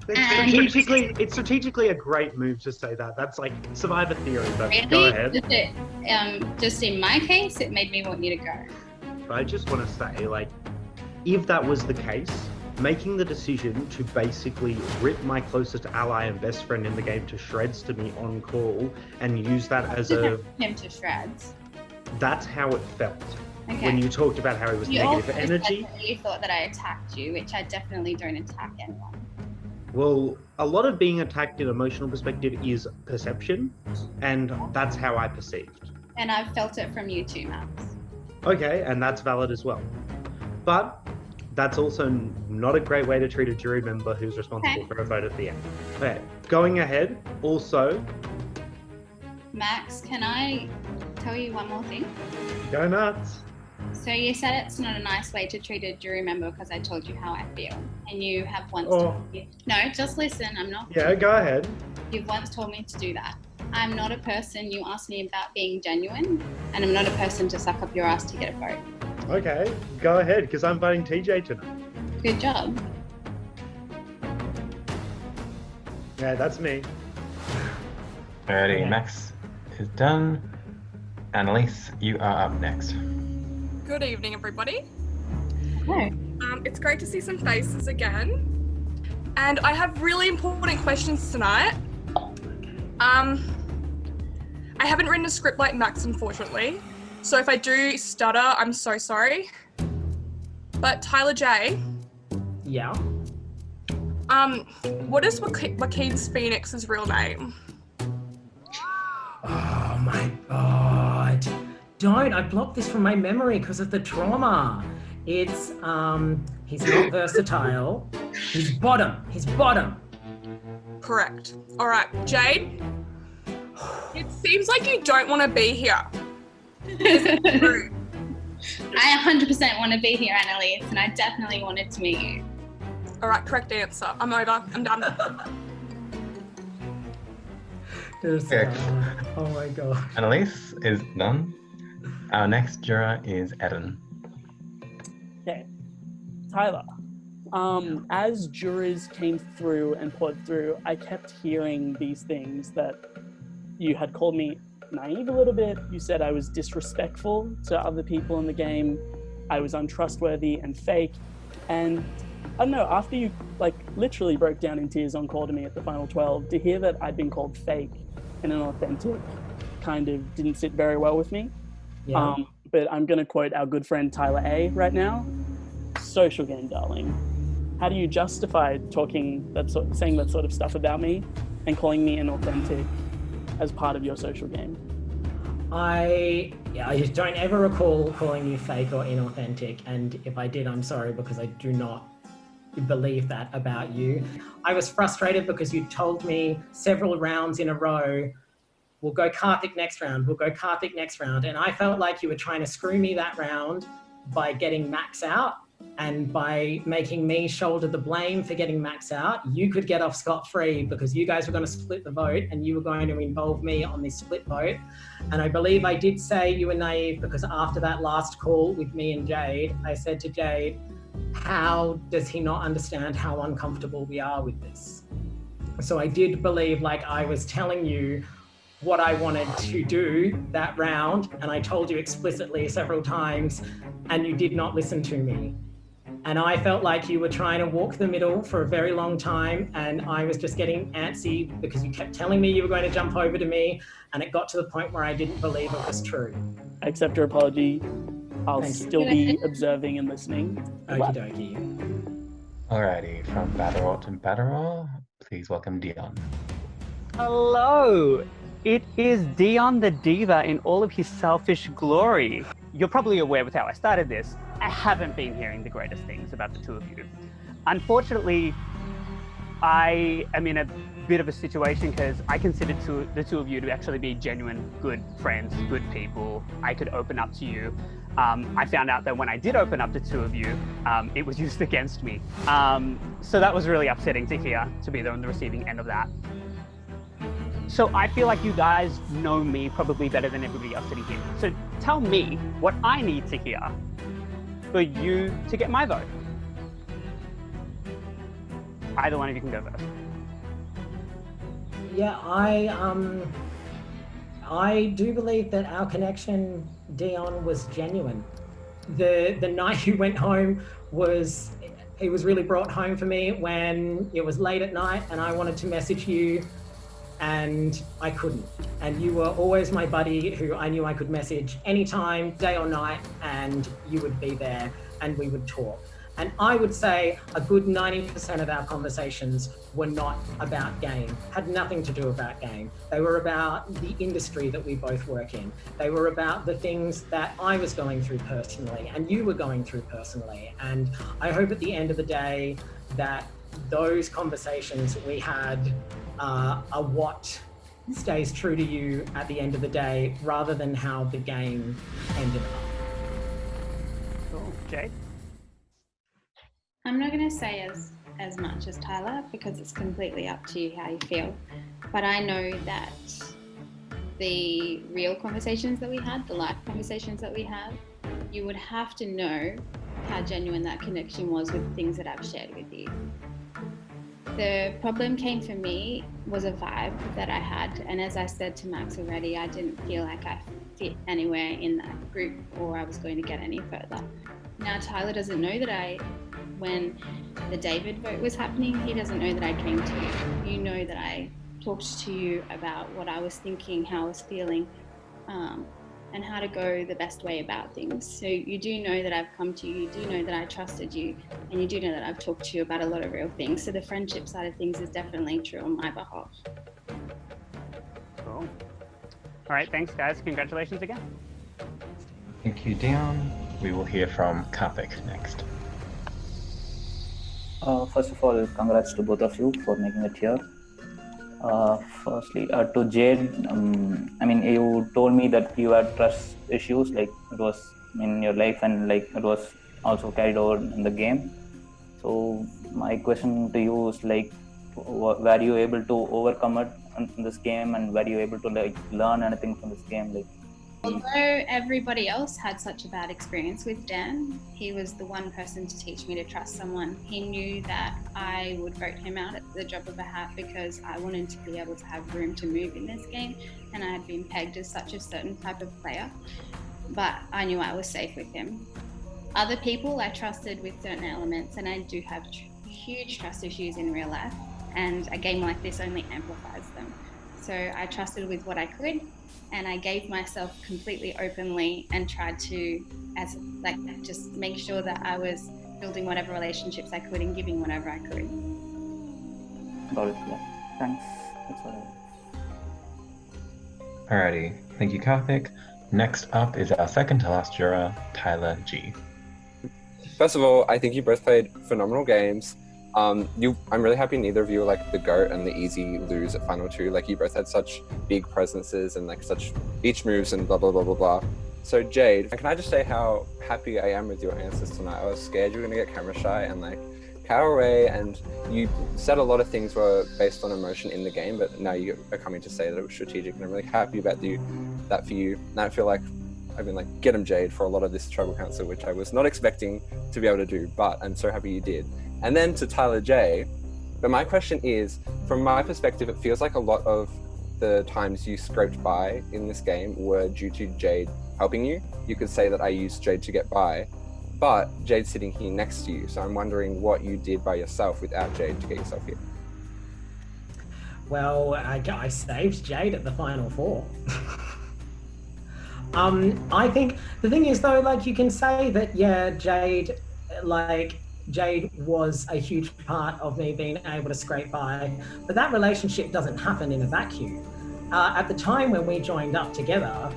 It's strategically a great move to say that. That's like survivor theory, but really? Go ahead. Just in my case, it made me want you to go. I just want to say, like, if that was the case, making the decision to basically rip my closest ally and best friend in the game to shreds to me on call and use that as him to shreds. That's how it felt. Okay. When you talked about how he was negative energy. Said that you thought that I attacked you, which I definitely don't attack anyone. Well, a lot of being attacked in an emotional perspective is perception, and that's how I perceived. And I've felt it from you too, Max. Okay, and that's valid as well. But that's also not a great way to treat a jury member who's responsible for a vote at the end. Okay, going ahead, also... Max, can I tell you one more thing? Go nuts. So you said it's not a nice way to treat a jury member because I told you how I feel. And you have once told me... No, just listen, I'm not... Yeah, go ahead. You've once told me to do that. I'm not a person you asked me about being genuine, and I'm not a person to suck up your ass to get a vote. Okay, go ahead, because I'm voting TJ tonight. Good job. Yeah, that's me. Alrighty, Okay. Max is done. Annalise, you are up next. Good evening, everybody. Hi. It's great to see some faces again. And I have really important questions tonight. I haven't written a script like Max, unfortunately. So if I do stutter, I'm so sorry. But Tyler J, Yeah. what is Joaquin Phoenix's real name? Oh my god. Don't. I blocked this from my memory because of the trauma. It's, he's not versatile. He's bottom. He's bottom. Correct. All right, Jade, it seems like you don't want to be here. I 100% want to be here, Annalise, and I definitely wanted to meet you. All right, correct answer. I'm over. I'm done. Okay. Oh my god. Annalise is done. Our next juror is Eden. Okay. Tyler, as jurors came through and poured through, I kept hearing these things that you had called me naive a little bit. You said I was disrespectful to other people in the game. I was untrustworthy and fake. And I don't know, after you literally broke down in tears on call to me at the final 12, to hear that I'd been called fake and inauthentic kind of didn't sit very well with me. Yeah. But I'm going to quote our good friend Tyler A right now. Social game, darling. How do you justify saying that sort of stuff about me and calling me inauthentic as part of your social game? I don't ever recall calling you fake or inauthentic, and if I did, I'm sorry, because I do not believe that about you. I was frustrated because you told me several rounds in a row, we'll go Karthik next round, we'll go Karthik next round, and I felt like you were trying to screw me that round by getting Max out, and by making me shoulder the blame for getting Max out. You could get off scot-free because you guys were going to split the vote and you were going to involve me on this split vote. And I believe I did say you were naive because after that last call with me and Jade, I said to Jade, how does he not understand how uncomfortable we are with this? So I did believe I was telling you what I wanted to do that round, and I told you explicitly several times, and you did not listen to me. And I felt like you were trying to walk the middle for a very long time, and I was just getting antsy because you kept telling me you were going to jump over to me, and it got to the point where I didn't believe it was true. I accept your apology. I'll Thank you. still be observing and listening. Okie dokie. Alrighty, from Batterall to Batterall, please welcome Dion. Hello! It is Dion the Diva in all of his selfish glory. You're probably aware with how I started this, I haven't been hearing the greatest things about the two of you. Unfortunately, I am in a bit of a situation because I consider the two of you to actually be genuine good friends, good people. I could open up to you. I found out that when I did open up to two of you, it was used against me. So that was really upsetting to hear, to be on the receiving end of that. So I feel like you guys know me probably better than everybody else sitting here. So tell me what I need to hear for you to get my vote. Either one of you can go first. Yeah, I do believe that our connection, Dion, was genuine. The night you went home it was really brought home for me when it was late at night and I wanted to message you and I couldn't. And you were always my buddy who I knew I could message anytime, day or night, and you would be there and we would talk. And I would say a good 90% of our conversations were not about game, had nothing to do about game. They were about the industry that we both work in. They were about the things that I was going through personally and you were going through personally. And I hope at the end of the day that those conversations we had are what stays true to you at the end of the day, rather than how the game ended up. Cool. Jade? I'm not going to say as much as Tyler because it's completely up to you how you feel. But I know that the real conversations that we had, the life conversations that we had, you would have to know how genuine that connection was with things that I've shared with you. The problem came for me was a vibe that I had, and as I said to Max already, I didn't feel like I fit anywhere in that group or I was going to get any further. Now Tyler doesn't know that when the David vote was happening, he doesn't know that I came to you. You know that I talked to you about what I was thinking, how I was feeling, and how to go the best way about things. So you do know that I've come to you, you do know that I trusted you, and you do know that I've talked to you about a lot of real things. So the friendship side of things is definitely true on my behalf. Cool. All right, thanks guys. Congratulations again. Thank you, Dion. We will hear from Karthik next. First of all, congrats to both of you for making it here. Firstly, to Jade, you told me that you had trust issues, like it was in your life and like it was also carried over in the game. So my question to you is like, were you able to overcome it in this game, and were you able to like learn anything from this game? Like, although everybody else had such a bad experience with Dan, he was the one person to teach me to trust someone. He knew that I would vote him out at the drop of a hat because I wanted to be able to have room to move in this game, and I had been pegged as such a certain type of player, but I knew I was safe with him. Other people I trusted with certain elements, and I do have huge trust issues in real life, and a game like this only amplifies them. So I trusted with what I could, and I gave myself completely openly and tried to just make sure that I was building whatever relationships I could and giving whatever I could. Got it. Yeah. Thanks. That's all I have. Alrighty, thank you, Karthik. Next up is our second to last juror, Tyler G. First of all, I think you both played phenomenal games. I'm really happy neither of you are like the GOAT and the easy lose at Final 2. Like, you both had such big presences and like such beach moves and blah, blah, blah, blah, blah. So Jade, can I just say how happy I am with your answers tonight? I was scared you were gonna get camera shy and like cower away, and you said a lot of things were based on emotion in the game, but now you are coming to say that it was strategic, and I'm really happy about that for you. And I feel like I've been like, get him Jade for a lot of this tribal council, which I was not expecting to be able to do, but I'm so happy you did. And then to Tyler J, but my question is, from my perspective, it feels like a lot of the times you scraped by in this game were due to Jade helping you. You could say that I used Jade to get by, but Jade's sitting here next to you, so I'm wondering what you did by yourself without Jade to get yourself here. Well, I saved Jade at the final 4. I think the thing is though, like, you can say that, yeah, Jade was a huge part of me being able to scrape by, but that relationship doesn't happen in a vacuum. At the time when we joined up together,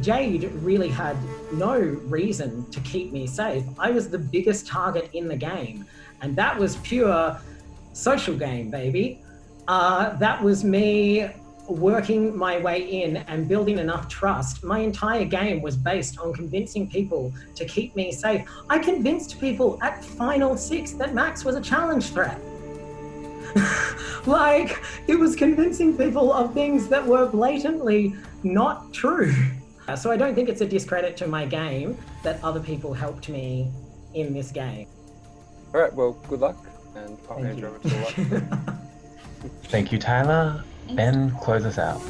Jade really had no reason to keep me safe. I was the biggest target in the game, and that was pure social game, baby. That was me working my way in and building enough trust. My entire game was based on convincing people to keep me safe. I convinced people at Final 6 that Max was a challenge threat. Like, it was convincing people of things that were blatantly not true. So I don't think it's a discredit to my game that other people helped me in this game. All right, well, good luck, and I'll hand you over to the luck. Thank you, Tyler. Ben, close us out.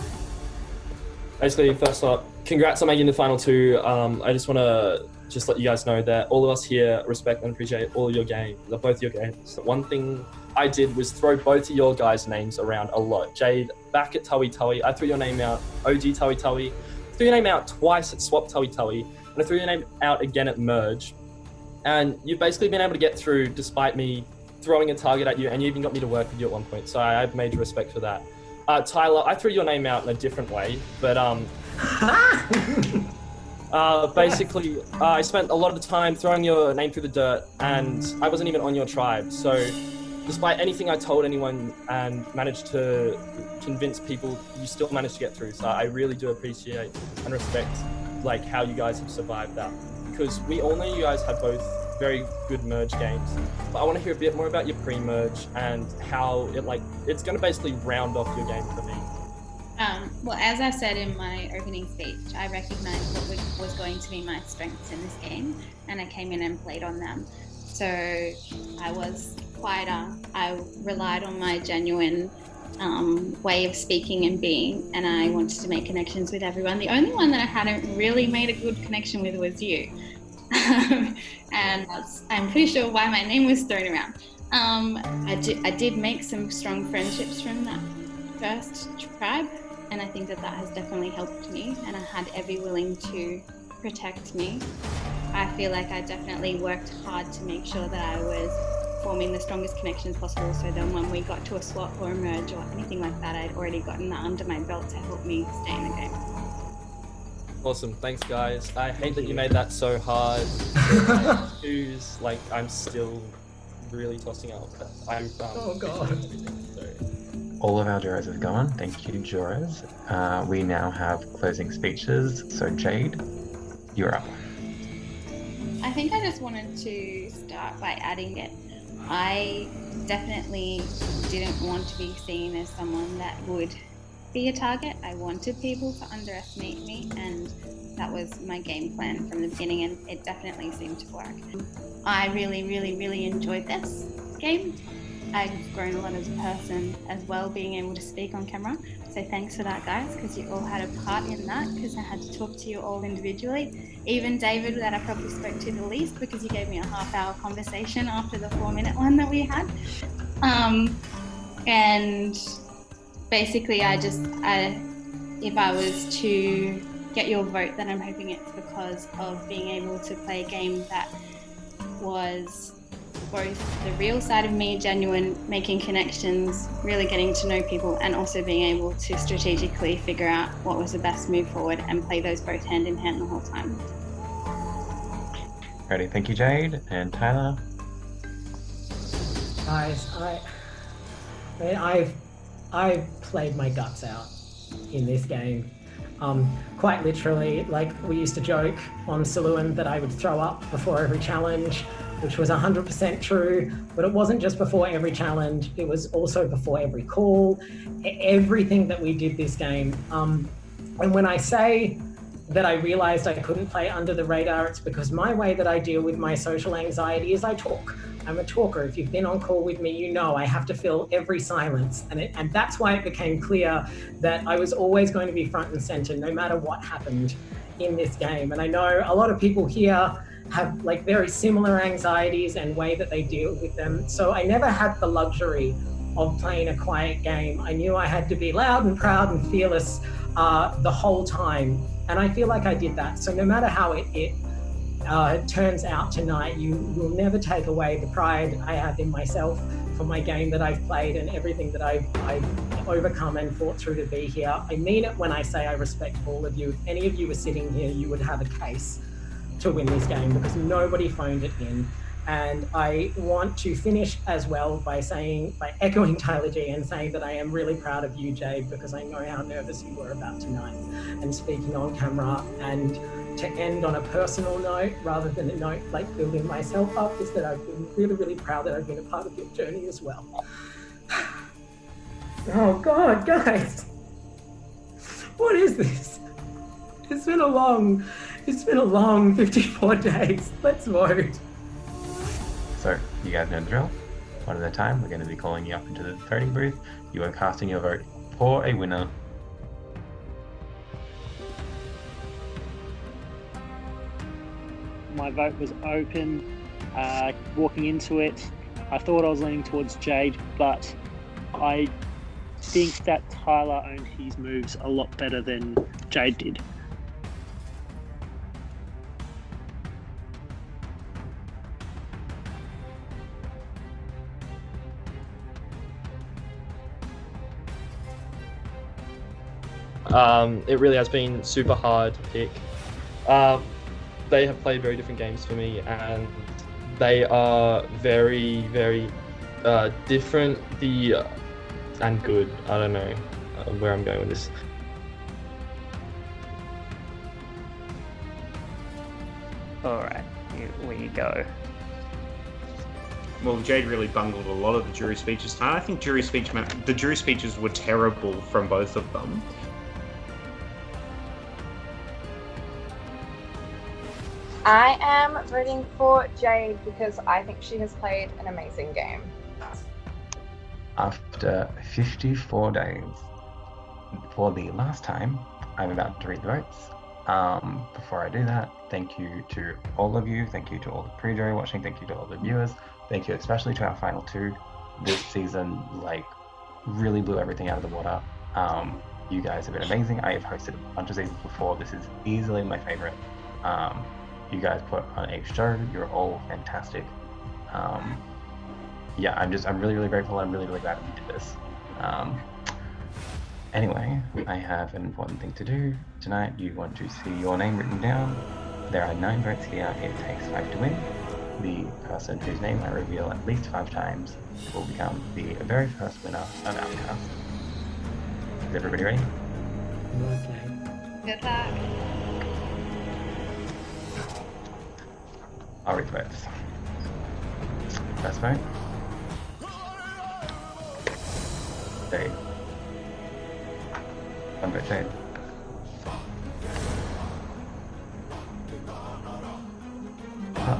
Basically, first up, congrats on making the final 2. I just want to let you guys know that all of us here respect and appreciate all of your games, both your games. One thing I did was throw both of your guys' names around a lot. Jade, back at Tui Tui, I threw your name out. OG Tui Tui, threw your name out twice at Swap Tui Tui, and I threw your name out again at Merge. And you've basically been able to get through despite me throwing a target at you, and you even got me to work with you at one point, so I have major respect for that. Tyler, I threw your name out in a different way, but basically, I spent a lot of the time throwing your name through the dirt, and I wasn't even on your tribe. So, despite anything I told anyone and managed to convince people, you still managed to get through. So I really do appreciate and respect like how you guys have survived that, because we all know you guys had both very good merge games, but I want to hear a bit more about your pre-merge and how it's going to basically round off your game for me. Well, as I said in my opening speech, I recognized what was going to be my strengths in this game, and I came in and played on them. So I was quieter. I relied on my genuine way of speaking and being, and I wanted to make connections with everyone. The only one that I hadn't really made a good connection with was you. And I'm pretty sure why my name was thrown around. I did make some strong friendships from that first tribe, and I think that has definitely helped me, and I had Evie willing to protect me. I feel like I definitely worked hard to make sure that I was forming the strongest connections possible, so then when we got to a swap or a merge or anything like that, I'd already gotten that under my belt to help me stay in the game. Awesome, thanks guys. I hate that you made that so hard to choose. Like, I'm still really tossing up. I'm Oh god. All of our jurors have gone. Thank you, jurors. We now have closing speeches. So Jade, you're up. I think I just wanted to start by adding it. I definitely didn't want to be seen as someone that would be a target. I wanted people to underestimate me, and that was my game plan from the beginning, and it definitely seemed to work. I really, really, really enjoyed this game. I've grown a lot as a person as well, being able to speak on camera. So thanks for that, guys, because you all had a part in that, because I had to talk to you all individually. Even David, that I probably spoke to the least, because you gave me a half-hour conversation after the 4-minute one that we had. And basically, if I was to get your vote, then I'm hoping it's because of being able to play a game that was both the real side of me, genuine, making connections, really getting to know people, and also being able to strategically figure out what was the best move forward and play those both hand in hand the whole time. Ready, thank you, Jade. And Tyler? Guys, I've played my guts out in this game. Quite literally, like we used to joke on Saloon that I would throw up before every challenge, which was 100% true, but it wasn't just before every challenge, it was also before every call, everything that we did this game. And when I say that I realized I couldn't play under the radar, it's because my way that I deal with my social anxiety is I talk. I'm a talker. If you've been on call with me, you know I have to fill every silence. And that's why it became clear that I was always going to be front and center no matter what happened in this game. And I know a lot of people here have like very similar anxieties and way that they deal with them. So I never had the luxury of playing a quiet game. I knew I had to be loud and proud and fearless the whole time. And I feel like I did that. So no matter how it turns out tonight, you will never take away the pride I have in myself for my game that I've played and everything that I've overcome and fought through to be here. I mean it when I say I respect all of you. If any of you were sitting here, you would have a case to win this game because nobody phoned it in. And I want to finish as well by echoing Tyler G and saying that I am really proud of you, Jade, because I know how nervous you were about tonight and speaking on camera. And to end on a personal note rather than a note like building myself up is that I've been really, really proud that I've been a part of your journey as well. Oh God, guys, what is this? It's been a long 54 days. Let's vote. So, you guys know the drill. One at a time, we're going to be calling you up into the voting booth. You are casting your vote for a winner. My vote was open. Walking into it, I thought I was leaning towards Jade, but I think that Tyler owned his moves a lot better than Jade did. It really has been super hard to pick. They have played very different games for me, and they are very, very different and good. I don't know where I'm going with this. Alright, here we go. Well, Jade really bungled a lot of the jury speeches tonight. I think the jury speeches were terrible from both of them. I am voting for Jade because I think she has played an amazing game. After 54 days, for the last time, I'm about to read the votes. Before I do that, thank you to all of you. Thank you to all the pre-jury watching. Thank you to all the viewers. Thank you especially to our final two. This season, like, really blew everything out of the water. You guys have been amazing. I have hosted a bunch of seasons before. This is easily my favorite. You guys put on a show. You're all fantastic. Yeah, I'm really, really grateful. I'm really, really glad we did this. Anyway, I have an important thing to do. Tonight, you want to see your name written down. There are 9 votes here. It takes 5 to win. The person whose name I reveal at least 5 times will become the very first winner of OUTCAST. Is everybody ready? Okay. Good luck. I'll read the votes. First vote. Jade. 1 vote Jade. Oh.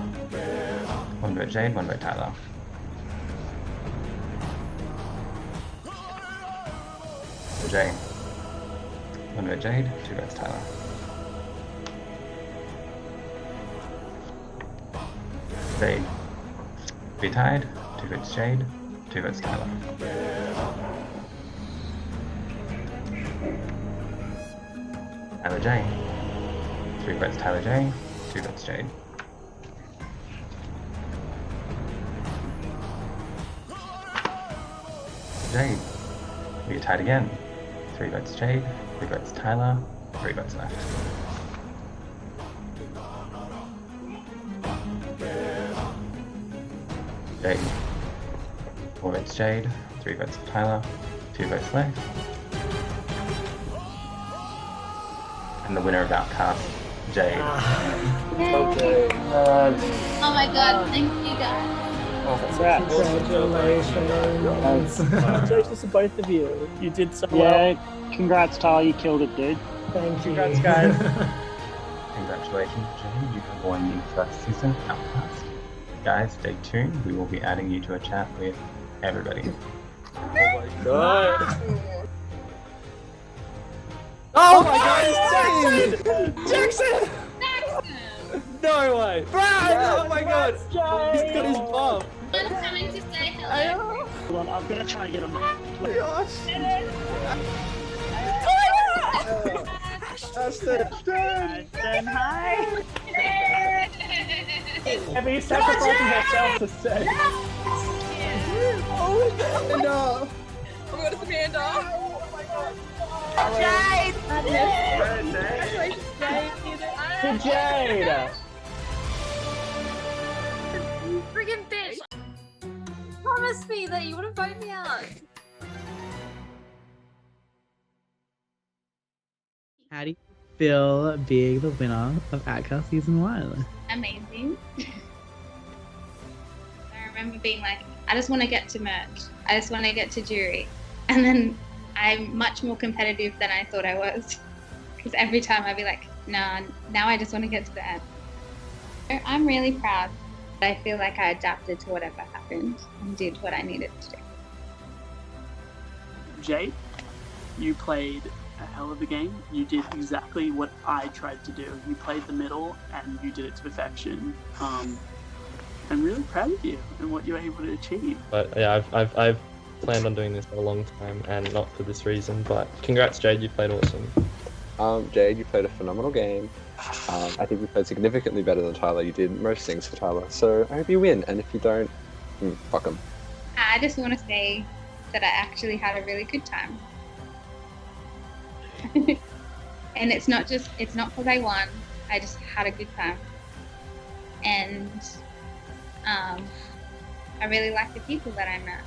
1 vote Jade, 1 vote Tyler. Jade. 1 vote Jade, 2 votes Tyler. Jade. Be tied, 2 votes Jade, 2 votes Tyler. Tyler J. 3 votes Tyler J, 2 votes Jade. Jade. We are tied again. 3 votes Jade, 3 votes Tyler, 3 votes left. Jade. 4 votes Jade, 3 votes Tyler, 2 votes left. And the winner of OUTCAST, Jade. Okay. Oh my god, thank you guys. Congratulations. Congratulations to both of you. You did so well. Yeah, congrats, Tyler. You killed it, dude. Thank you. Congrats, guys. Congratulations, Jade. You have won the first season of OUTCAST. Guys, stay tuned. We will be adding you to a chat with everybody. Oh my god. Oh my god, it's Jackson! Jackson! No way! Brad! Oh my god! He's got his buff! I'm coming to say hello. Hold on, I'm gonna try and get him. Ashton! Hi! Abby sacrificing herself to say. Oh no! Oh my god, it's Amanda! Oh my god! Jade! Congratulations, Jade! To Jade! You friggin' bitch! Promise me that you wouldn't vote me out. How do you feel being the winner of OUTCAST Season 1? Amazing. I remember being like, I just want to get to merch. I just want to get to jury. And then I'm much more competitive than I thought I was. Because every time I'd be like, nah, now I just want to get to the end. I'm really proud. I feel like I adapted to whatever happened and did what I needed to do. Jade, you played a hell of a game. You did exactly what I tried to do. You played the middle and you did it to perfection. I'm really proud of you and what you were able to achieve. But yeah, I've planned on doing this for a long time, and not for this reason. But congrats, Jade. You played awesome. Jade, you played a phenomenal game. I think you played significantly better than Tyler. You did most things for Tyler. So I hope you win. And if you don't, fuck him. I just want to say that I actually had a really good time. And it's not because I won. I just had a good time. And I really like the people that I met.